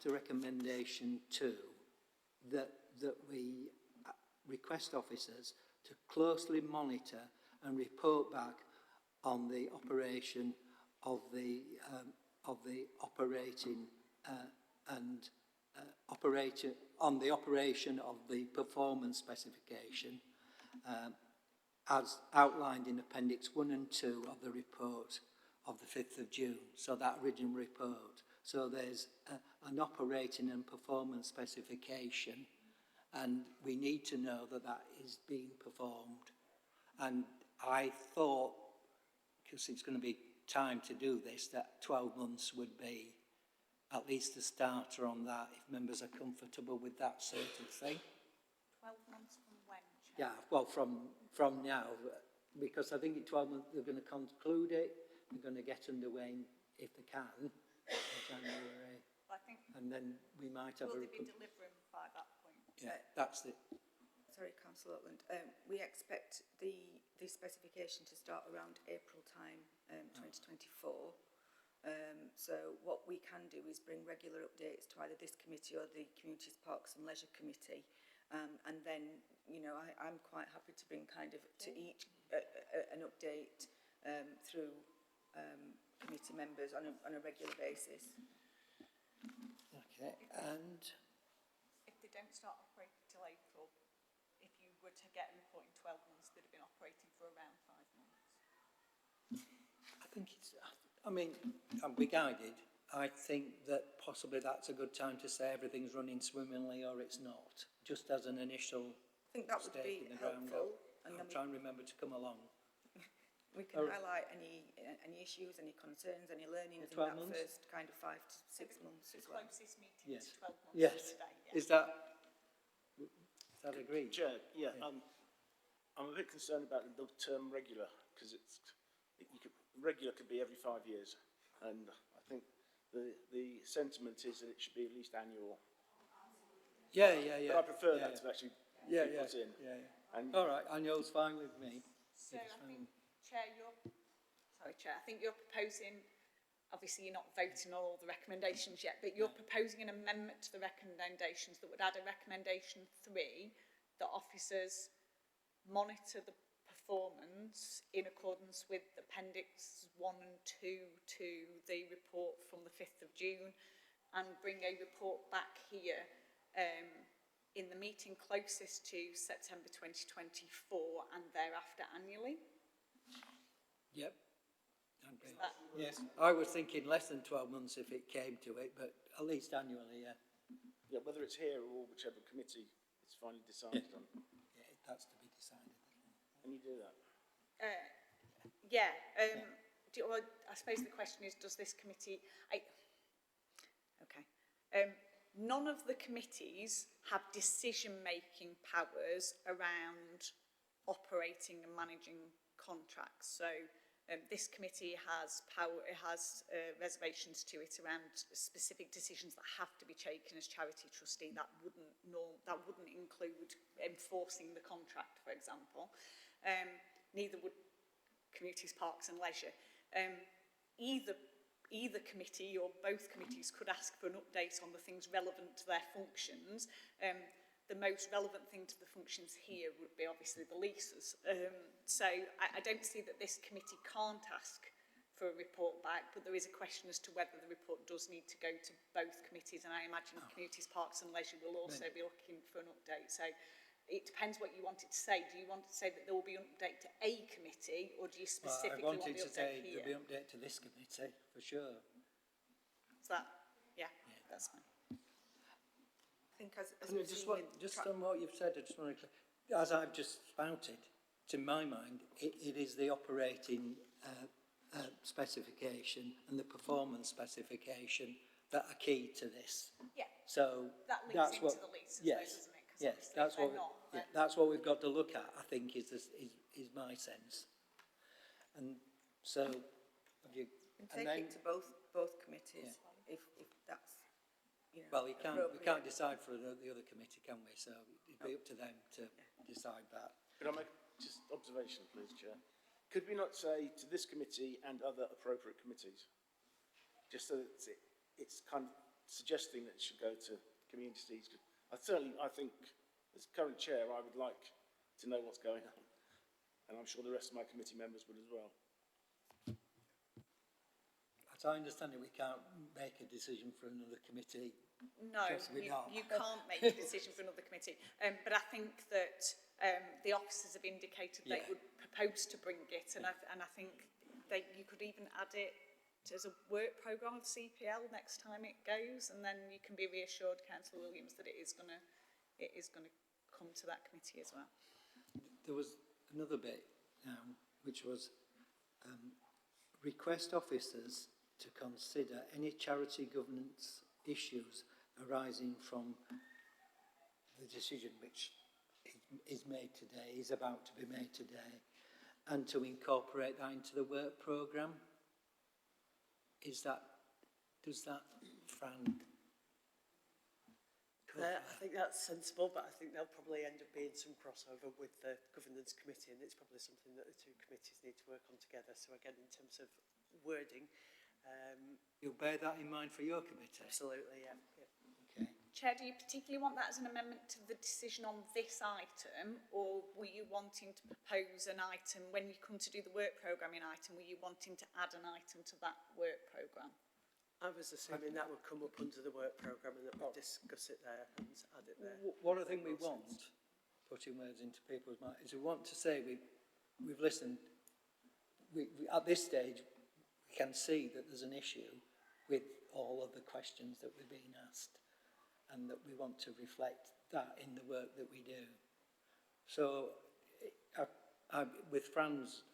recommendation 2, that we request officers to closely monitor and report back on the operation of the operation of the performance specification as outlined in Appendix 1 and 2 of the report of the 5th of June, so that original report. So there's an operating and performance specification, and we need to know that that is being performed. And I thought, because it's going to be time to do this, that 12 months would be at least a starter on that, if members are comfortable with that sort of thing. 12 months from when, Chair? Yeah, well, from now, because I think in 12 months they're going to conclude it, they're going to get underway if they can, in January. Well, I think, and then we might have will they be delivering by that point? Yeah, that's it. Sorry, Councillor Utland. We expect the specification to start around April time, 2024. So what we can do is bring regular updates to either this committee or the Communities, Parks and Leisure Committee. And then, I'm quite happy to bring kind of to each an update through committee members on a regular basis. Okay, and if they don't start operating till April, if you were to get a report in 12 months, they'd have been operating for around 5 months. I think I'll be guided. I think that possibly that's a good time to say everything's running swimmingly or it's not, just as an initial I think that would be helpful. And I'll try and remember to come along. We can highlight any issues, any concerns, any learnings in that months? first kind of 5 to 6 months as well. The closest meeting to 12 months yes. today. Yeah. Is that agreed? Chair, yeah. I'm a bit concerned about the term regular, because regular could be every 5 years, and I think the sentiment is that it should be at least annual. Yeah, yeah, yeah. But I prefer yeah, that to actually be yeah, put in. yeah, yeah. And All right, annual's fine with me. So I think, Chair, I think you're proposing, obviously you're not voting on all the recommendations yet, but you're proposing an amendment to the recommendations that would add a recommendation 3 that officers monitor the performance in accordance with Appendix 1 and 2 to the report from the 5th of June and bring a report back here in the meeting closest to September 2024 and thereafter annually. Yep. Okay. That, Yes, I was thinking less than 12 months if it came to it, but at least annually, yeah. yeah, whether it's here or whichever committee it's finally decided on. Yeah, that's to be decided. Can you do that? yeah. Well, I suppose the question is, does this committee... none of the committees have decision-making powers around operating and managing contracts. So this committee has reservations to it around specific decisions that have to be taken as charity trustee. That wouldn't include enforcing the contract, for example. Neither would communities, parks and leisure. Either committee or both committees could ask for an update on the things relevant to their functions. The most relevant thing to the functions here would be obviously the leases. So I don't see that this committee can't ask for a report back, but there is a question as to whether the report does need to go to both committees, and I imagine Communities, Parks and Leisure will also be looking for an update. So it depends what you want it to say. Do you want it to say that there will be an update to a committee, or do you specifically want the update here? There'll be an update to this committee, for sure. Is that, yeah, that's fine. I think as And we've just seen on what you've said, I just want to, as I've just spouted, to my mind, it is the operating specification and the performance specification that are key to this. Yeah. So that links that's into what, the leases, yes, though, doesn't it? yes, that's what, that's what we've got to look at, I think, is my sense. And so, have you, and take it to both committees if that's, you know, well, we can't appropriate. decide for the other committee, can we? So it'd be up to them to decide that. Could I make just observation, please, Chair? Could we not say to this committee and other appropriate committees? Just so that it's kind of suggesting that it should go to communities. I think, as current chair, I would like to know what's going on. And I'm sure the rest of my committee members would as well. As I understand it, we can't make a decision for another committee. No, you can't make a decision for another committee. But I think that the officers have indicated they would propose to bring it, and I think you could even add it as a work programme of CPL next time it goes, and then you can be reassured, Councillor Williams, that it is going to come to that committee as well. There was another bit which was request officers to consider any charity governance issues arising from the decision which is made today, is about to be made today, and to incorporate that into the work programme. Does that, Fran? I think that's sensible, but I think there'll probably end up being some crossover with the governance committee, and it's probably something that the two committees need to work on together. So again, in terms of wording, You'll bear that in mind for your committee? absolutely, yeah. Okay. Chair, do you particularly want that as an amendment to the decision on this item, or were you wanting to propose an item, when you come to do the work programming item, were you wanting to add an item to that work programme? I was assuming that would come up under the work programme and that we'd discuss it there and add it there. What I think we want, putting words into people's minds, is we want to say we've listened. At this stage, we can see that there's an issue with all of the questions that we're being asked, and that we want to reflect that in the work that we do. So, with Fran's,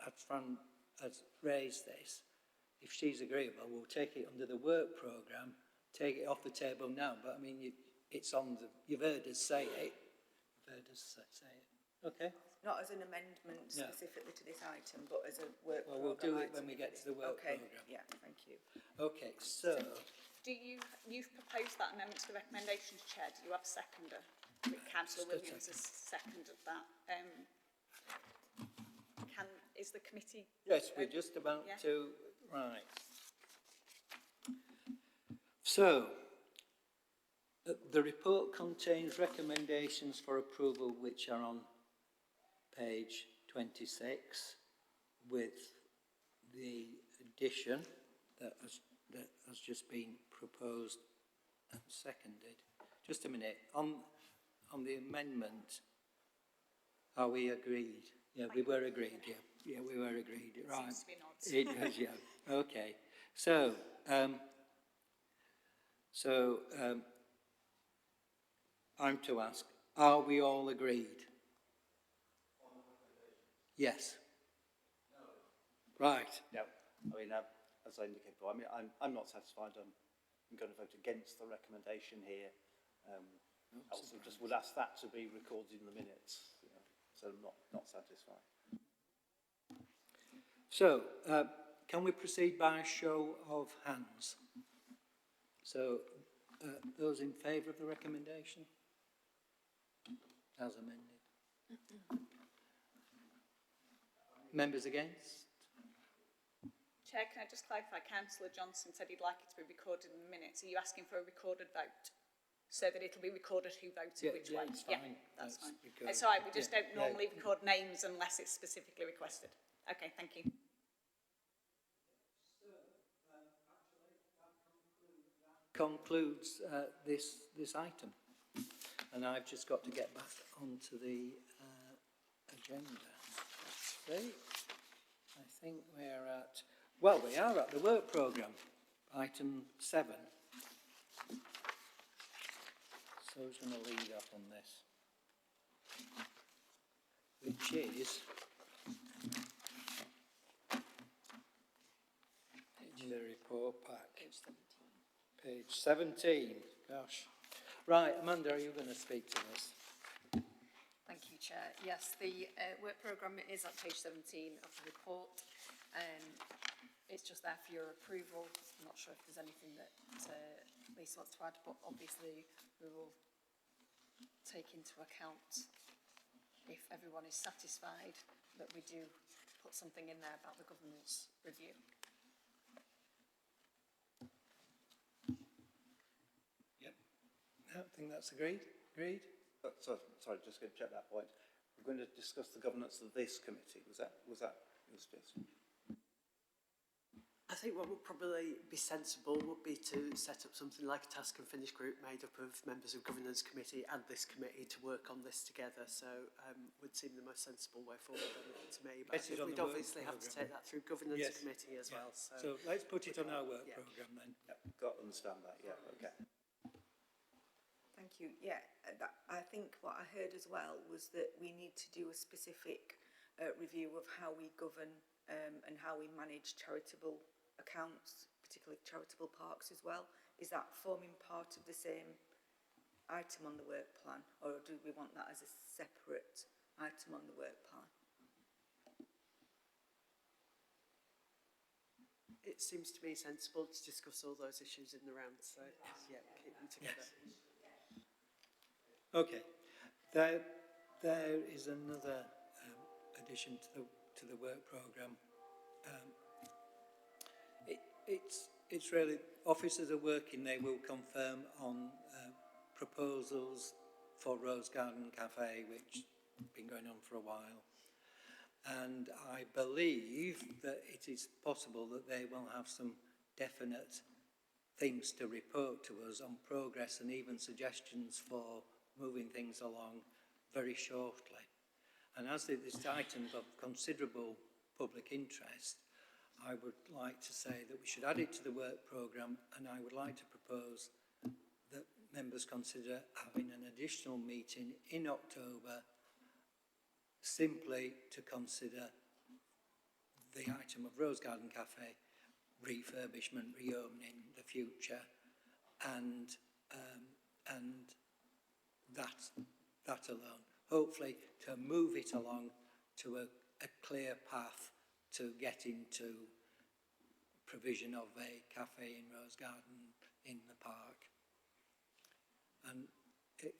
as Fran has raised this, if she's agreeable, we'll take it under the work programme, take it off the table now, but I mean, it's on the, you've heard us say it. You've heard us say it. Okay. Not as an amendment Yeah. specifically to this item, but as a work Well, we'll programme do it when item. we get to the work Okay, programme. yeah, thank you. Okay, so, You've proposed that amendment to the recommendations, Chair. Do you have a seconder? Councillor Just a Williams has seconded that. Is the committee? yes, we're just about Yeah. to, right. So, the report contains recommendations for approval which are on page 26 with the addition that has just been proposed and seconded. Just a minute, on the amendment, are we agreed? Yeah, we were agreed, yeah. Yeah, we were agreed, right. Seems to be nods. It was, yeah, okay. So, I'm to ask, are we all agreed? Yes. Right. No, I mean, as I indicated before, I mean, I'm not satisfied. I'm going to vote against the recommendation here. I also just would ask that to be recorded in the minutes. You know, so I'm not satisfied. So, can we proceed by a show of hands? So, those in favour of the recommendation? As amended. Members against? Chair, can I just clarify? Councillor Johnson said he'd like it to be recorded in the minutes. Are you asking for a recorded vote? So that it'll be recorded who voted which way? It's fine. That's fine. Because, It's all right, we just don't yeah. normally record names unless it's specifically requested. Okay, thank you. Concludes this item, and I've just got to get back onto the agenda. Let's see, I think we're at, well, we are at the work programme, item 7. So who's going to lead off on this? Which is in the report pack. Page 17. Gosh. Right, Amanda, are you going to speak to this? Thank you, Chair. Yes, the work programme is at page 17 of the report. It's just there for your approval. I'm not sure if there's anything that Lisa wants to add, but obviously we will take into account, if everyone is satisfied, that we do put something in there about the governance review. I think that's agreed. Agreed? Sorry, just going to check that point. We're going to discuss the governance of this committee. Was that your suggestion? I think what would probably be sensible would be to set up something like a task and finish group made up of members of governance committee and this committee to work on this together. So would seem the most sensible way forward to me. But I think we'd obviously have to take that through governance committee as well. So let's put it on our work programme then. Yep, got to understand that. Yeah, okay. Thank you. Yeah, I think what I heard as well was that we need to do a specific review of how we govern and how we manage charitable accounts, particularly charitable parks as well. Is that forming part of the same item on the work plan, or do we want that as a separate item on the work plan? It seems to me sensible to discuss all those issues in the round. So yeah, keep them together. Yes. Okay, there is another addition to the work programme. It's really, officers are working, they will confirm on proposals for Rose Garden Cafe, which has been going on for a while. And I believe that it is possible that they will have some definite things to report to us on progress and even suggestions for moving things along very shortly. And as this item of considerable public interest, I would like to say that we should add it to the work programme, and I would like to propose that members consider having an additional meeting in October simply to consider the item of Rose Garden Cafe, refurbishment, reopening, the future, and that alone. hopefully to move it along to a clear path to getting to provision of a cafe in Rose Garden in the park. And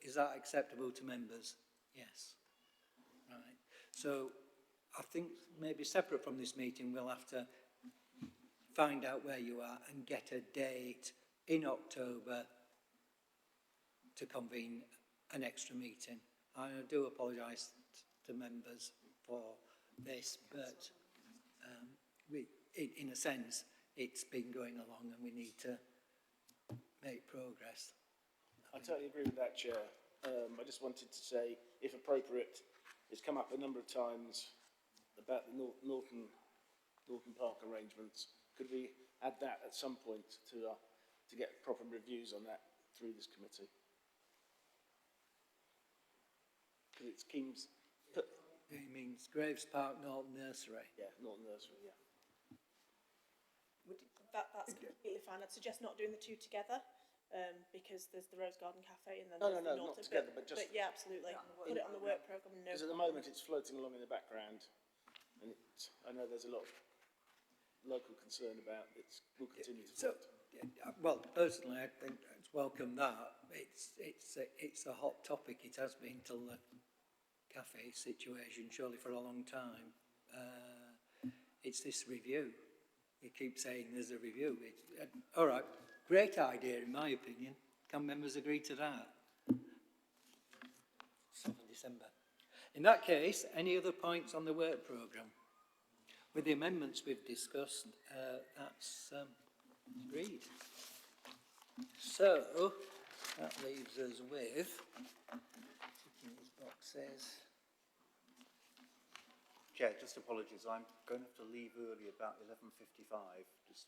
is that acceptable to members? Yes. Right. So I think maybe separate from this meeting, we'll have to find out where you are and get a date in October to convene an extra meeting. I do apologise to members for this, but in a sense, it's been going along and we need to make progress. I totally agree with that, Chair. I just wanted to say, if appropriate, it's come up a number of times about the Norton Park arrangements. Could we add that at some point to get proper reviews on that through this committee? Because it seems... It means Graves Park, Norton Nursery. Yeah, Norton Nursery, yeah. That's completely fine. I'd suggest not doing the two together, because there's the Rose Garden Cafe and then No, there's the not Norton, together, but just... But yeah, absolutely. Put it on the work programme. No Because at the moment it's floating along in the background, and I know there's a lot of local concern about it. Will continue to float. Well, personally, I think it's welcome that. It's a hot topic. It has been till the cafe situation, surely for a long time. It's this review. You keep saying there's a review. All right, great idea in my opinion. Can members agree to that? 7th of December. In that case, any other points on the work programme? With the amendments we've discussed, that's agreed. So, that leaves us with, ticking these boxes. Chair, just apologies, I'm going to have to leave early about 11:55, just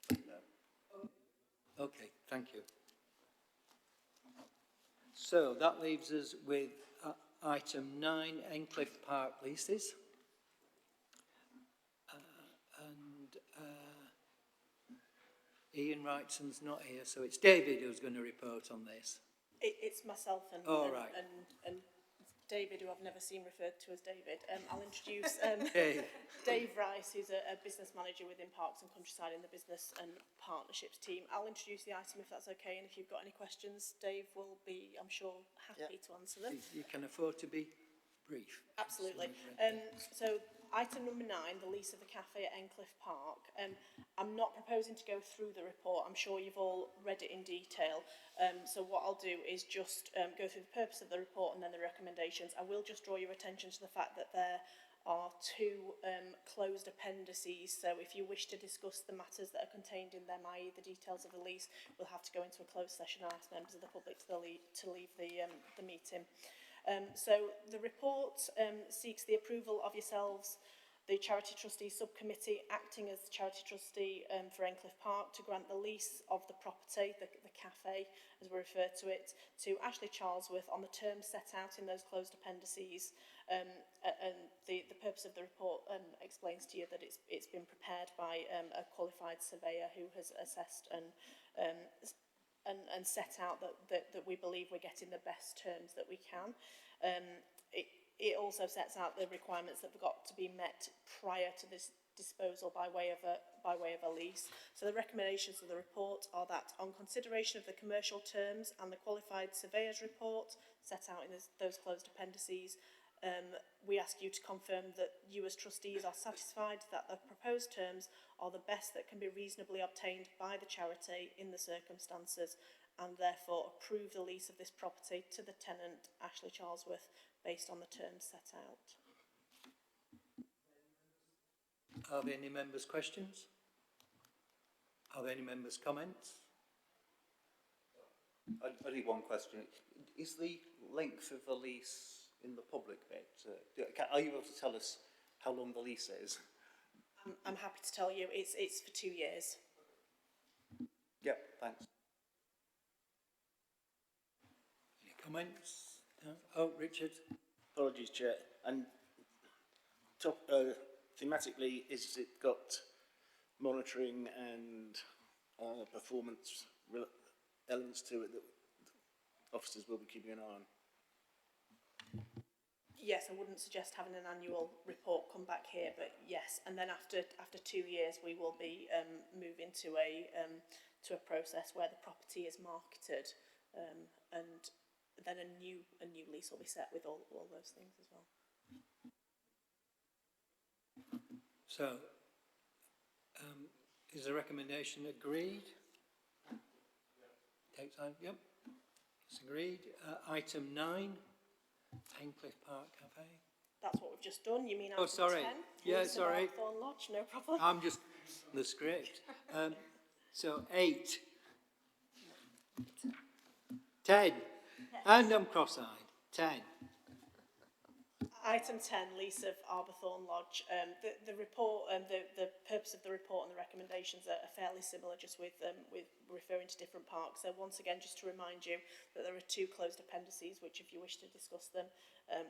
so you know. Okay, thank you. So, that leaves us with item 9, Endcliffe Park leases. Ian Wrightson's not here, so it's David who's going to report on this. It's myself and David, who I've never seen referred to as David. I'll introduce Dave Rice, who's a business manager within Parks and Countryside in the business and partnerships team. I'll introduce the item if that's okay, and if you've got any questions, Dave will be, I'm sure, happy to answer them. You can afford to be brief. Absolutely. So item number 9, the lease of the cafe at Endcliffe Park. I'm not proposing to go through the report. I'm sure you've all read it in detail. So what I'll do is just go through the purpose of the report and then the recommendations. I will just draw your attention to the fact that there are 2 closed appendices. So if you wish to discuss the matters that are contained in them, i.e. the details of the lease, we'll have to go into a closed session and ask members of the public to leave the meeting. So the report seeks the approval of yourselves, the Charity Trustee SubCommittee, acting as the Charity Trustee for Endcliffe Park, to grant the lease of the property, the cafe, as we refer to it, to Ashley Charlesworth on the terms set out in those closed appendices. And the purpose of the report explains to you that it's been prepared by a qualified surveyor who has assessed and set out that we believe we're getting the best terms that we can. It also sets out the requirements that have got to be met prior to this disposal by way of a lease. So the recommendations of the report are that on consideration of the commercial terms and the qualified surveyor's report set out in those closed appendices, we ask you to confirm that you as trustees are satisfied that the proposed terms are the best that can be reasonably obtained by the charity in the circumstances, and therefore approve the lease of this property to the tenant, Ashley Charlesworth, based on the terms set out. Are there any members' questions? Are there any members' comments? Only one question. Is the length of the lease in the public bit? Are you able to tell us how long the lease is? I'm happy to tell you it's for 2 years. Yeah, thanks. Any comments? No? Oh, Richard. Apologies, Chair. And thematically, is it got monitoring and performance elements to it that officers will be keeping an eye on? yes, I wouldn't suggest having an annual report come back here, but yes, and then after 2 years we will be moving to a process where the property is marketed, and then a new lease will be set with all those things as well. So, is the recommendation agreed? Take time, yep. It's agreed. Item 9, Endcliffe Park Cafe. That's what we've just done. You mean Oh, item sorry. 10? Yeah, Lease of sorry. Arbourthorne Lodge, no problem. I'm just the script. So 8, 10, and I'm cross-eyed. 10. Item 10, lease of Arbourthorne Lodge. The report, the purpose of the report and the recommendations are fairly similar, just with referring to different parks. So once again, just to remind you that there are 2 closed appendices, which if you wish to discuss them,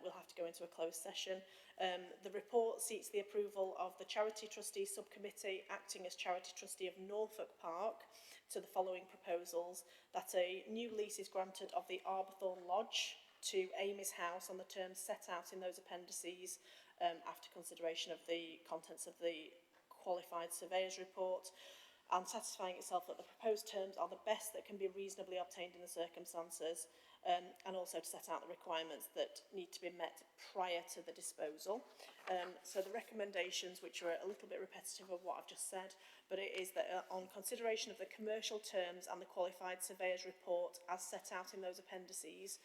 we'll have to go into a closed session. The report seeks the approval of the Charity Trustee SubCommittee, acting as Charity Trustee of Norfolk Park, to the following proposals: that a new lease is granted of the Arbourthorne Lodge to Amy's House on the terms set out in those appendices, after consideration of the contents of the qualified surveyor's report, and satisfying itself that the proposed terms are the best that can be reasonably obtained in the circumstances, and also to set out the requirements that need to be met prior to the disposal. So the recommendations, which are a little bit repetitive of what I've just said, but it is that on consideration of the commercial terms and the qualified surveyor's report as set out in those appendices,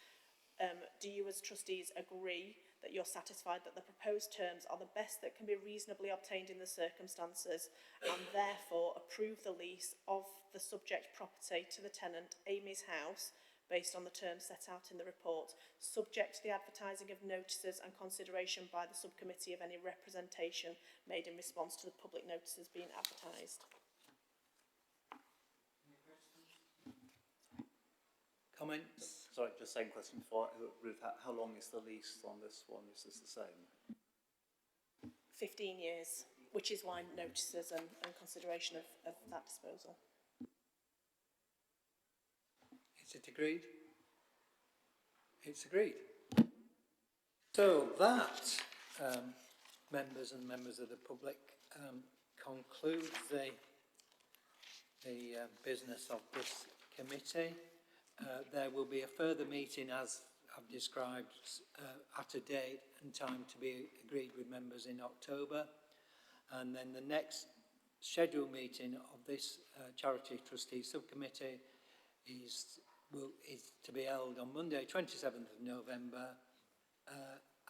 do you as trustees agree that you're satisfied that the proposed terms are the best that can be reasonably obtained in the circumstances, and therefore approve the lease of the subject property to the tenant, Amy's House, based on the terms set out in the report, subject to the advertising of notices and consideration by the subcommittee of any representation made in response to the public notices being advertised? Comments? Sorry, just same question before. Ruth, how long is the lease on this one? Is this the same? 15 years, which is why notices and consideration of that disposal. Is it agreed? It's agreed. So that, members and members of the public, concludes the business of this committee. There will be a further meeting, as I've described, at a date and time to be agreed with members in October. And then the next scheduled meeting of this Charity Trustee SubCommittee is to be held on Monday, 27th of November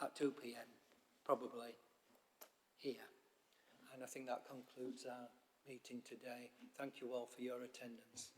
at 2 p.m, probably here. And I think that concludes our meeting today. Thank you all for your attendance.